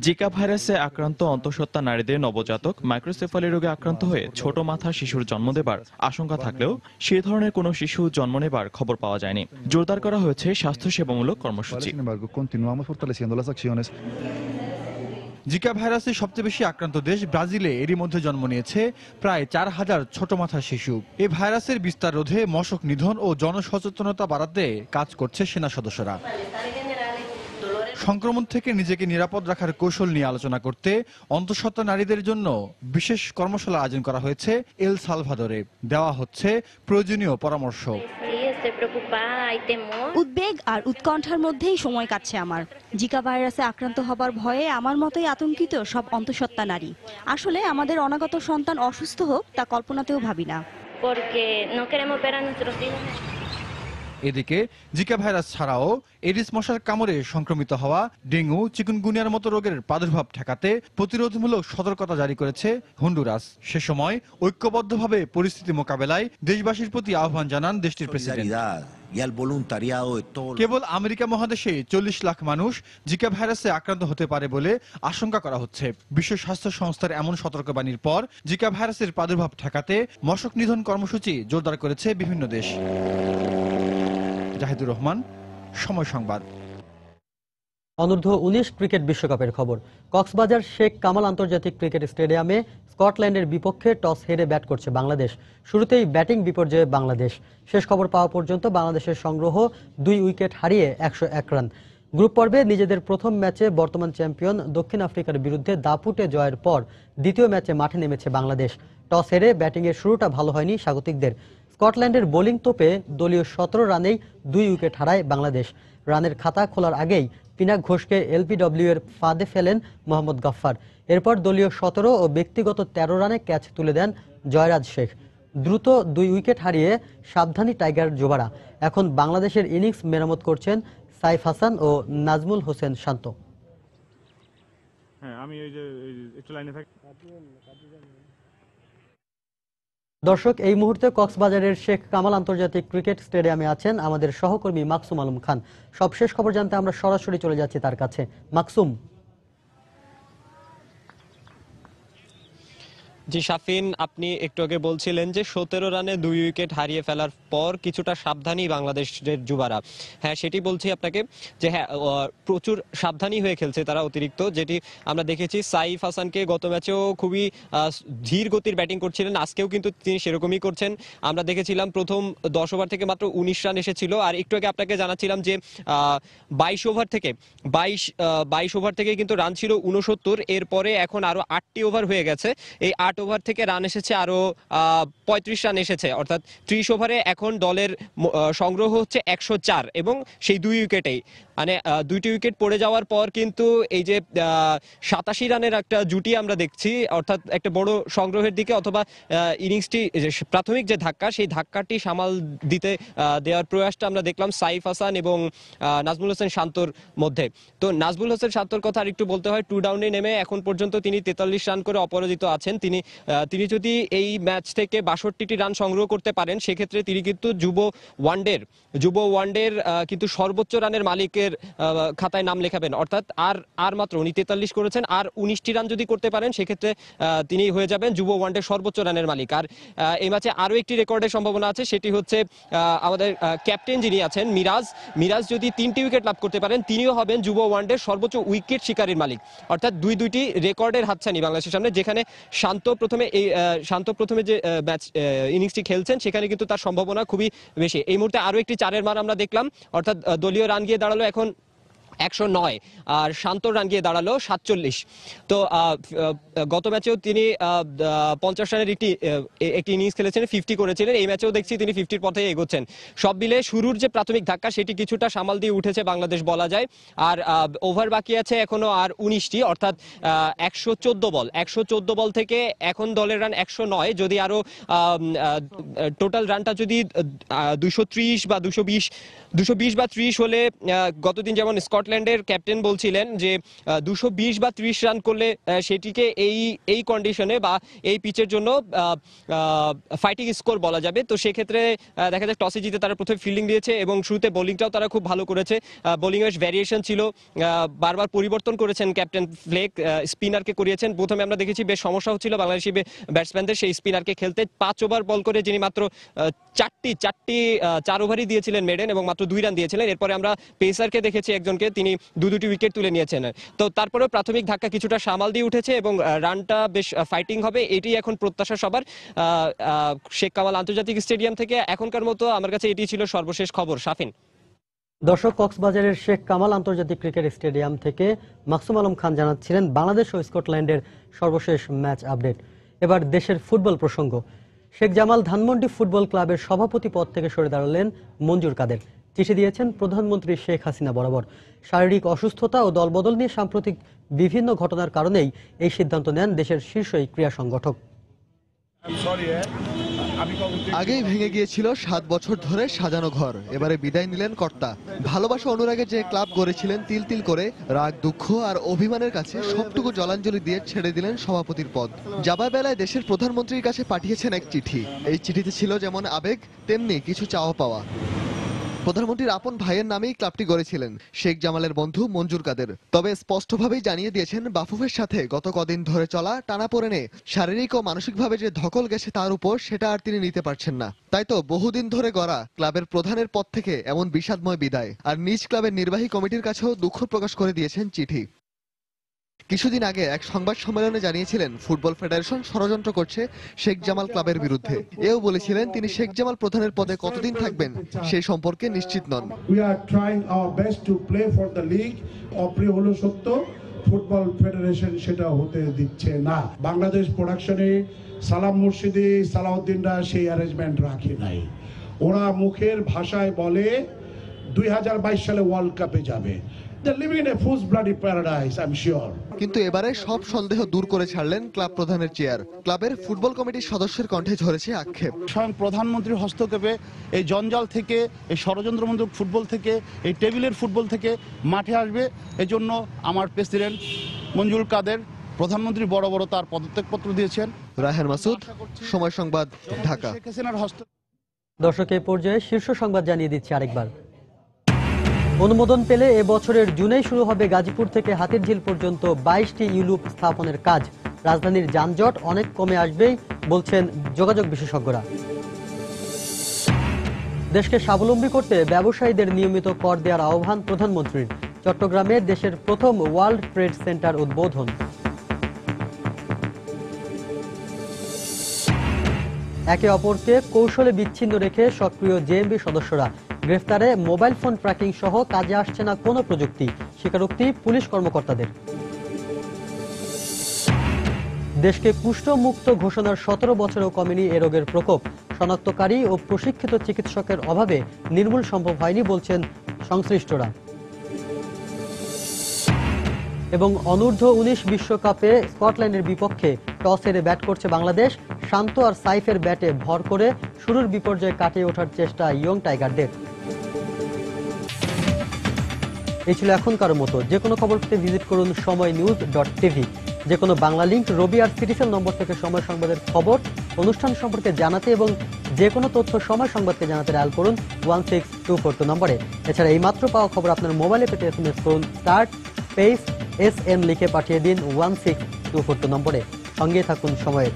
জিকা ভাইরাসে আক্রান্ত অন্তঃসত্ত্বা নারীদের নবজাতক মাইক্রোসেফালি রোগে আক্রান্ত হয়ে ছোট মাথা শিশুর জন্ম দেবার আশঙ্কা থাকলেও সে ধরনের কোনো শিশু জন্ম নেবার খবর পাওয়া যায়নি। জোরদার করা হয়েছে স্বাস্থ্য সেবামূলক কর্মসূচি। জিকা ভাইরাসে সবচেয়ে বেশি আক্রান্ত দেশ ব্রাজিলে এরই মধ্যে জন্ম নিয়েছে প্রায় ৪,০০০ ছোট মাথার শিশু। এই ভাইরাসের বিস্তার রোধে মশক নিধন ও জনসচেতনতা বাড়াতে কাজ করছে সেনা সদস্যরা। সংক্রমণ থেকে নিজেকে নিরাপদ রাখার কৌশল নিয়ে আলোচনা করতে অন্তঃসত্ত্বা নারীদের জন্য বিশেষ কর্মশালা আয়োজন করা হয়েছে এল সালভাদরে। দেওয়া হচ্ছে প্রয়োজনীয় পরামর্শ। উদ্বেগ আর উৎকণ্ঠার মধ্যেই সময় কাটছে আমার। জিকা ভাইরাসে আক্রান্ত হবার ভয়ে আমার মতোই আতঙ্কিত সব অন্তঃসত্ত্বা নারী। আসলে আমাদের অনাগত সন্তান অসুস্থ হোক তা কল্পনাতেও ভাবি না। এদিকে জিকা ভাইরাস ছাড়াও এডিস মশার কামড়ে সংক্রমিত হওয়া ডেঙ্গু, চিকুনগুনিয়ার মতো রোগের প্রাদুর্ভাব ঠেকাতে প্রতিরোধমূলক সতর্কতা জারি করেছে হন্ডুরাস। সে সময় ঐক্যবদ্ধভাবে পরিস্থিতি মোকাবেলায় দেশবাসীর প্রতি আহ্বান জানান দেশটির প্রেসিডেন্ট। কেবল আমেরিকা মহাদেশে ৪০ লাখ মানুষ জিকা ভাইরাসে আক্রান্ত হতে পারে বলে আশঙ্কা করা হচ্ছে। বিশ্ব স্বাস্থ্য সংস্থার এমন সতর্কবাণীর পর জিকা ভাইরাসের প্রাদুর্ভাব ঠেকাতে মশক নিধন কর্মসূচি জোরদার করেছে বিভিন্ন দেশ। জাহিদুর রহমান, সময় সংবাদ। অনূর্ধ্ব ১৯ ক্রিকেট বিশ্বকাপের খবর। কক্সবাজার শেখ কামাল আন্তর্জাতিক ক্রিকেট স্টেডিয়ামে স্কটল্যান্ডের বিপক্ষে টস হেরে ব্যাট করছে বাংলাদেশ। শুরুতেই ব্যাটিং বিপর্যয়ে বাংলাদেশ। শেষ খবর পাওয়া পর্যন্ত বাংলাদেশের সংগ্রহ ২ উইকেট হারিয়ে ১০১ রান। গ্রুপ পর্বে নিজেদের প্রথম ম্যাচে বর্তমান চ্যাম্পিয়ন দক্ষিণ আফ্রিকার বিরুদ্ধে দাপুটে জয়ের পর দ্বিতীয় ম্যাচে মাঠে নেমেছে বাংলাদেশ। টস হেরে ব্যাটিংয়ের শুরুটা ভালো হয়নি স্বাগতিকদের। স্কটল্যান্ডের বোলিং তোপে দলীয় ১৭ রানেই ২ উইকেট হারায় বাংলাদেশ। রানের খাতা খোলার আগেই পিনাক ঘোষকে এলবিডব্লিউ এর ফাঁদে ফেলেন মোহাম্মদ গফফার। এরপর দলীয় ১৭ ও ব্যক্তিগত ১৩ রানে ক্যাচ তুলে দেন জয়রাজ শেখ। দ্রুত ২ উইকেট হারিয়ে সাবধানী টাইগার যুবারা। এখন বাংলাদেশের ইনিংস মেরামত করছেন সাইফ হাসান ও নাজমুল হোসেন শান্ত। দর্শক, এই মুহূর্তে কক্সবাজারের শেখ কামাল আন্তর্জাতিক ক্রিকেট স্টেডিয়ামে আছেন আমাদের সহকর্মী মাকসুম আলম খান। সবশেষ খবর জানতে আমরা সরাসরি চলে যাচ্ছি তার কাছে। মাকসুম। জি শাফিন, আপনি একটু আগে বলছিলেন যে ১৭ রানে ২ উইকেট হারিয়ে ফেলার পর কিছুটা সাবধানী বাংলাদেশের যুবারা। হ্যাঁ, সেটি বলছি আপনাকে যে হ্যাঁ, প্রচুর সাবধানী হয়ে খেলছে তারা অতিরিক্ত। যেটি আমরা দেখেছি সাইফ হাসানকে গত ম্যাচেও খুবই ধীর গতির ব্যাটিং করছিলেন, আজকেও কিন্তু তিনি সেরকমই করছেন। আমরা দেখেছিলাম প্রথম ১০ ওভার থেকে মাত্র ১৯ রান এসেছিল। আর একটু আগে আপনাকে জানাচ্ছিলাম যে ২২ ওভার থেকে কিন্তু রান ছিল ৬৯। এরপরে এখন আরো ৮টি ওভার হয়ে গেছে। এই ৮ ওভার থেকে রান এসেছে আরো ৩৫ রান এসেছে, অর্থাৎ ৩০ ওভারে এখন দলের সংগ্রহ হচ্ছে ১০৪ এবং সেই ২ উইকেটেই মানে ২টি উইকেট পড়ে যাওয়ার পর কিন্তু এই যে ৮৭ রানের একটা জুটি আমরা দেখছি, অর্থাৎ একটা বড় সংগ্রহের দিকে, অথবা ইনিংসটি প্রাথমিক যে ধাক্কা সেই ধাক্কাটি সামাল দিতে দেওয়ার প্রয়াসটা আমরা দেখলাম সাইফ হাসান এবং নাজমুল হোসেন শান্তর মধ্যে। তো নাজমুল হোসেন শান্তর কথা আর একটু বলতে হয়। 2 ডাউনে নেমে এখন পর্যন্ত তিনি ৪৩ রান করে অপরাজিত আছেন। তিনি যদি এই ম্যাচ থেকে ৬২টি রান সংগ্রহ করতে পারেন সেক্ষেত্রে তিনি কিন্তু যুব ওয়ানডের কিন্তু সর্বোচ্চ রানের মালিকের খাতায় নাম লেখাবেন। অর্থাৎ আর মাত্র উনি ৪৩ করেছেন, আর ১৯টি রান যদি করতে পারেন সেক্ষেত্রে তিনি হয়ে যাবেন যুব ওয়ানডের সর্বোচ্চ রানের মালিক। আর এই ম্যাচে আরো একটি রেকর্ডের সম্ভাবনা আছে, সেটি হচ্ছে আমাদের ক্যাপ্টেন যিনি আছেন মিরাজ যদি 3টি উইকেট লাভ করতে পারেন তিনিও হবেন যুব ওয়ানডের সর্বোচ্চ উইকেট শিকারীর মালিক। অর্থাৎ দুইটি রেকর্ডের হাতছানি বাংলাদেশের সামনে। যেখানে শান্ত প্রথমে যে ম্যাচ ইনিংসটি খেলছেন সেখানে কিন্তু তার সম্ভাবনা খুবই বেশি। এই মুহূর্তে আরো একটি 4-এর মান আমরা দেখলাম, অর্থাৎ দলীয় রান গিয়ে দাঁড়ালো এখন 109 আর শান্তর রান গিয়ে দাঁড়ালো 47। তো গত ম্যাচেও তিনি 50 রানের একটি ইনিংস খেলেছেন, 50 করেছিলেন। এই ম্যাচেও দেখছি তিনি 50-র পথে এগোচ্ছেন। সব মিলে শুরুর যে প্রাথমিক ধাক্কা সেটি কিছুটা সামাল দিয়ে উঠেছে বাংলাদেশ বলা যায়। আর ওভার বাকি আছে এখনো আর 19টি, অর্থাৎ 114 বল থেকে এখন দলের রান 109। যদি আরো টোটাল রানটা যদি 230 বা 220 বা 30 হলে, গতদিন যেমন স্কটল্যান্ডের ক্যাপ্টেন বলছিলেন যে 220 বা 30 রান করলে সেটিকে এই কন্ডিশনে বা এই পিচের জন্য ফাইটিং স্কোর বলা যাবে। তো সেক্ষেত্রে দেখা যায় টসে জিতে তারা প্রথমে ফিল্ডিং দিয়েছে এবং শুরুতে বোলিংটাও তারা খুব ভালো করেছে। বোলিং এর ভ্যারিয়েশন ছিল, বারবার পরিবর্তন করেছেন ক্যাপ্টেন ফ্লেক, স্পিনারকে করিয়েছেন। প্রথমে আমরা দেখেছি বেশ সমস্যা হচ্ছিল বাংলাদেশি ব্যাটসম্যানদের সেই স্পিনারকে খেলতে। 5 ওভার বল করে যিনি মাত্র 4 ওভারই দিয়েছিলেন মেডেন এবং মাত্র 2 রান দিয়েছিলেন। এরপরে আমরা পেসারকে দেখেছি একজনকে, তিনি দুটি উইকেট তুলে নিয়েছেন। তো তারপরেও প্রাথমিক ধাক্কা কিছুটা সামাল দিয়ে উঠেছে এবং রানটা বেশ ফাইটিং হবে, এটি এখন প্রত্যাশা সবার। শেখ কামাল আন্তর্জাতিক স্টেডিয়াম থেকে এখনকার মতো আমার কাছে এটি ছিল সর্বশেষ খবর। শাফিন। দর্শক, কক্সবাজারের শেখ কামাল আন্তর্জাতিক ক্রিকেট স্টেডিয়াম থেকে মাকসুম আলম খান জানাচ্ছিলেন বাংলাদেশ ও স্কটল্যান্ডের সর্বশেষ ম্যাচ আপডেট। এবার দেশের ফুটবল প্রসঙ্গ। শেখ জামাল ধানমন্ডি ফুটবল ক্লাবের সভাপতি পদ থেকে সরে দাঁড়ালেন মঞ্জুর কাদের। চিঠি দিয়েছেন প্রধানমন্ত্রী শেখ হাসিনা বরাবর। শারীরিক অসুস্থতা ও দলবদল নিয়ে সাম্প্রতিক বিভিন্ন ঘটনার কারণেই এই সিদ্ধান্ত নেন দেশের শীর্ষ এই ক্রীড়া সংগঠক। আগেই ভেঙে গিয়েছিল 7 বছর ধরে সাজানো ঘর, এবারে বিদায় নিলেন কর্তা। ভালোবাসা অনুরাগে যে ক্লাব গড়েছিলেন তিল তিল করে, রাগ দুঃখ আর অভিমানের কাছে সবটুকু জলাঞ্জলি দিয়ে ছেড়ে দিলেন সভাপতির পদ। যাবার বেলায় দেশের প্রধানমন্ত্রীর কাছে পাঠিয়েছেন এক চিঠি। এই চিঠিতে ছিল যেমন আবেগ, তেমনি কিছু চাওয়া পাওয়া। প্রধানমন্ত্রীর আপন ভাইয়ের নামেই ক্লাবটি গড়েছিলেন শেখ জামালের বন্ধু মঞ্জুর কাদের। তবে স্পষ্টভাবেই জানিয়ে দিয়েছেন বাফুফের সাথে গত কদিন ধরে চলা টানাপোড়েনে শারীরিক ও মানসিকভাবে যে ধকল গেছে তার উপর সেটা আর তিনি নিতে পারছেন না। তাই তো বহুদিন ধরে গড়া ক্লাবের প্রধানের পদ থেকে এমন বিষাদময় বিদায়। আর নিজ ক্লাবের নির্বাহী কমিটির কাছেও দুঃখ প্রকাশ করে দিয়েছেন চিঠি। কিছুদিন আগে এক সংবাদ সম্মেলনে জানিয়েছিলেন ফুটবল ফেডারেশন ষড়যন্ত্র করছে শেখ জামাল ক্লাবের বিরুদ্ধে। এও বলেছিলেন তিনি শেখ জামাল প্রধানের পদে কতদিন থাকবেন সেই সম্পর্কে নিশ্চিত নন। অপ্রিয় হলো সত্য, ফুটবল ফেডারেশন সেটা হতে দিচ্ছে না। বাংলাদেশ প্রোডাকশনে সালাম মুর্শিদি, সালাউদ্দিনরা সেই অ্যারেঞ্জমেন্ট রাখে নাই। ওরা মুখের ভাষায় বলে 2022 সালে ওয়ার্ল্ড কাপে যাবে। কিন্তু এবারে সব সন্দেহ দূর করে ছাড়লেন ক্লাব প্রধানের চেয়ার। ক্লাবের ফুটবল কমিটির সদস্যের কণ্ঠে ঝরেছে আক্ষেপ। স্বয়ং প্রধানমন্ত্রীর হস্তক্ষেপে এই জঞ্জাল থেকে, এই ষড়যন্ত্রমূলক ফুটবল থেকে, এই টেবিলের ফুটবল থেকে মাঠে আসবে। এজন্য আমার প্রেসিডেন্ট মঞ্জুর কাদের, প্রধানমন্ত্রী বড় বড় তার পদত্যাগপত্র দিয়েছেন। রায়হান মাসুদ, সময় সংবাদ, ঢাকা। দর্শক, এই পর্যায়ে শীর্ষ সংবাদ জানিয়ে দিচ্ছি আরেকবার। অনুমোদন পেলে এ বছরের জুনেই শুরু হবে গাজীপুর থেকে হাতিরঝিল পর্যন্ত 22টি ইউলুপ স্থাপনের কাজ। রাজধানীর যানজট অনেক কমে আসবেই বলছেন যোগাযোগ বিশেষজ্ঞরা। দেশকে স্বাবলম্বী করতে ব্যবসায়ীদের নিয়মিত কর দেওয়ার আহ্বান প্রধানমন্ত্রীর। চট্টগ্রামে দেশের প্রথম ওয়ার্ল্ড ট্রেড সেন্টার উদ্বোধন। একে অপরকে কৌশলে বিচ্ছিন্ন রেখে সক্রিয় জেএমবি সদস্যরা। গ্রেফতারে মোবাইল ফোন ট্র্যাকিং সহ কাজে আসছে না কোনো প্রযুক্তি, স্বীকারোক্তি পুলিশ কর্মকর্তাদের। দেশকে কুষ্ঠমুক্ত ঘোষণার 17 বছরেও কমেনি এ রোগের প্রকোপ। শনাক্তকারী ও প্রশিক্ষিত চিকিৎসকের অভাবে নির্মূল সম্ভব হয়নি বলছেন সংশ্লিষ্টরা। এবং অনূর্ধ্ব-19 বিশ্বকাপে স্কটল্যান্ডের বিপক্ষে টস হেরে ব্যাট করছে বাংলাদেশ। শান্ত আর সাইফের ব্যাটে ভর করে শুরুর বিপর্যয় কাটিয়ে ওঠার চেষ্টা ইয়ং টাইগারদের। এই ছিল এখনকার মতো। যে কোনো খবর পেতে ভিজিট করুন সময়নিউজ.tv। যে কোনো বাংলা লিংক, রবি আর সিটিসেল নম্বর থেকে সময় সংবাদের খবর, অনুষ্ঠান সম্পর্কে জানাতে এবং যে কোনো তথ্য সময় সংবাদকে জানাতে ডায়াল করুন 16242 নম্বরে। এছাড়া এই মাত্র পাওয়া খবর আপনার মোবাইলে পেতে SMS করুন *SN লিখে পাঠিয়ে দিন 16242 নম্বরে। সঙ্গে থাকুন সময়ের।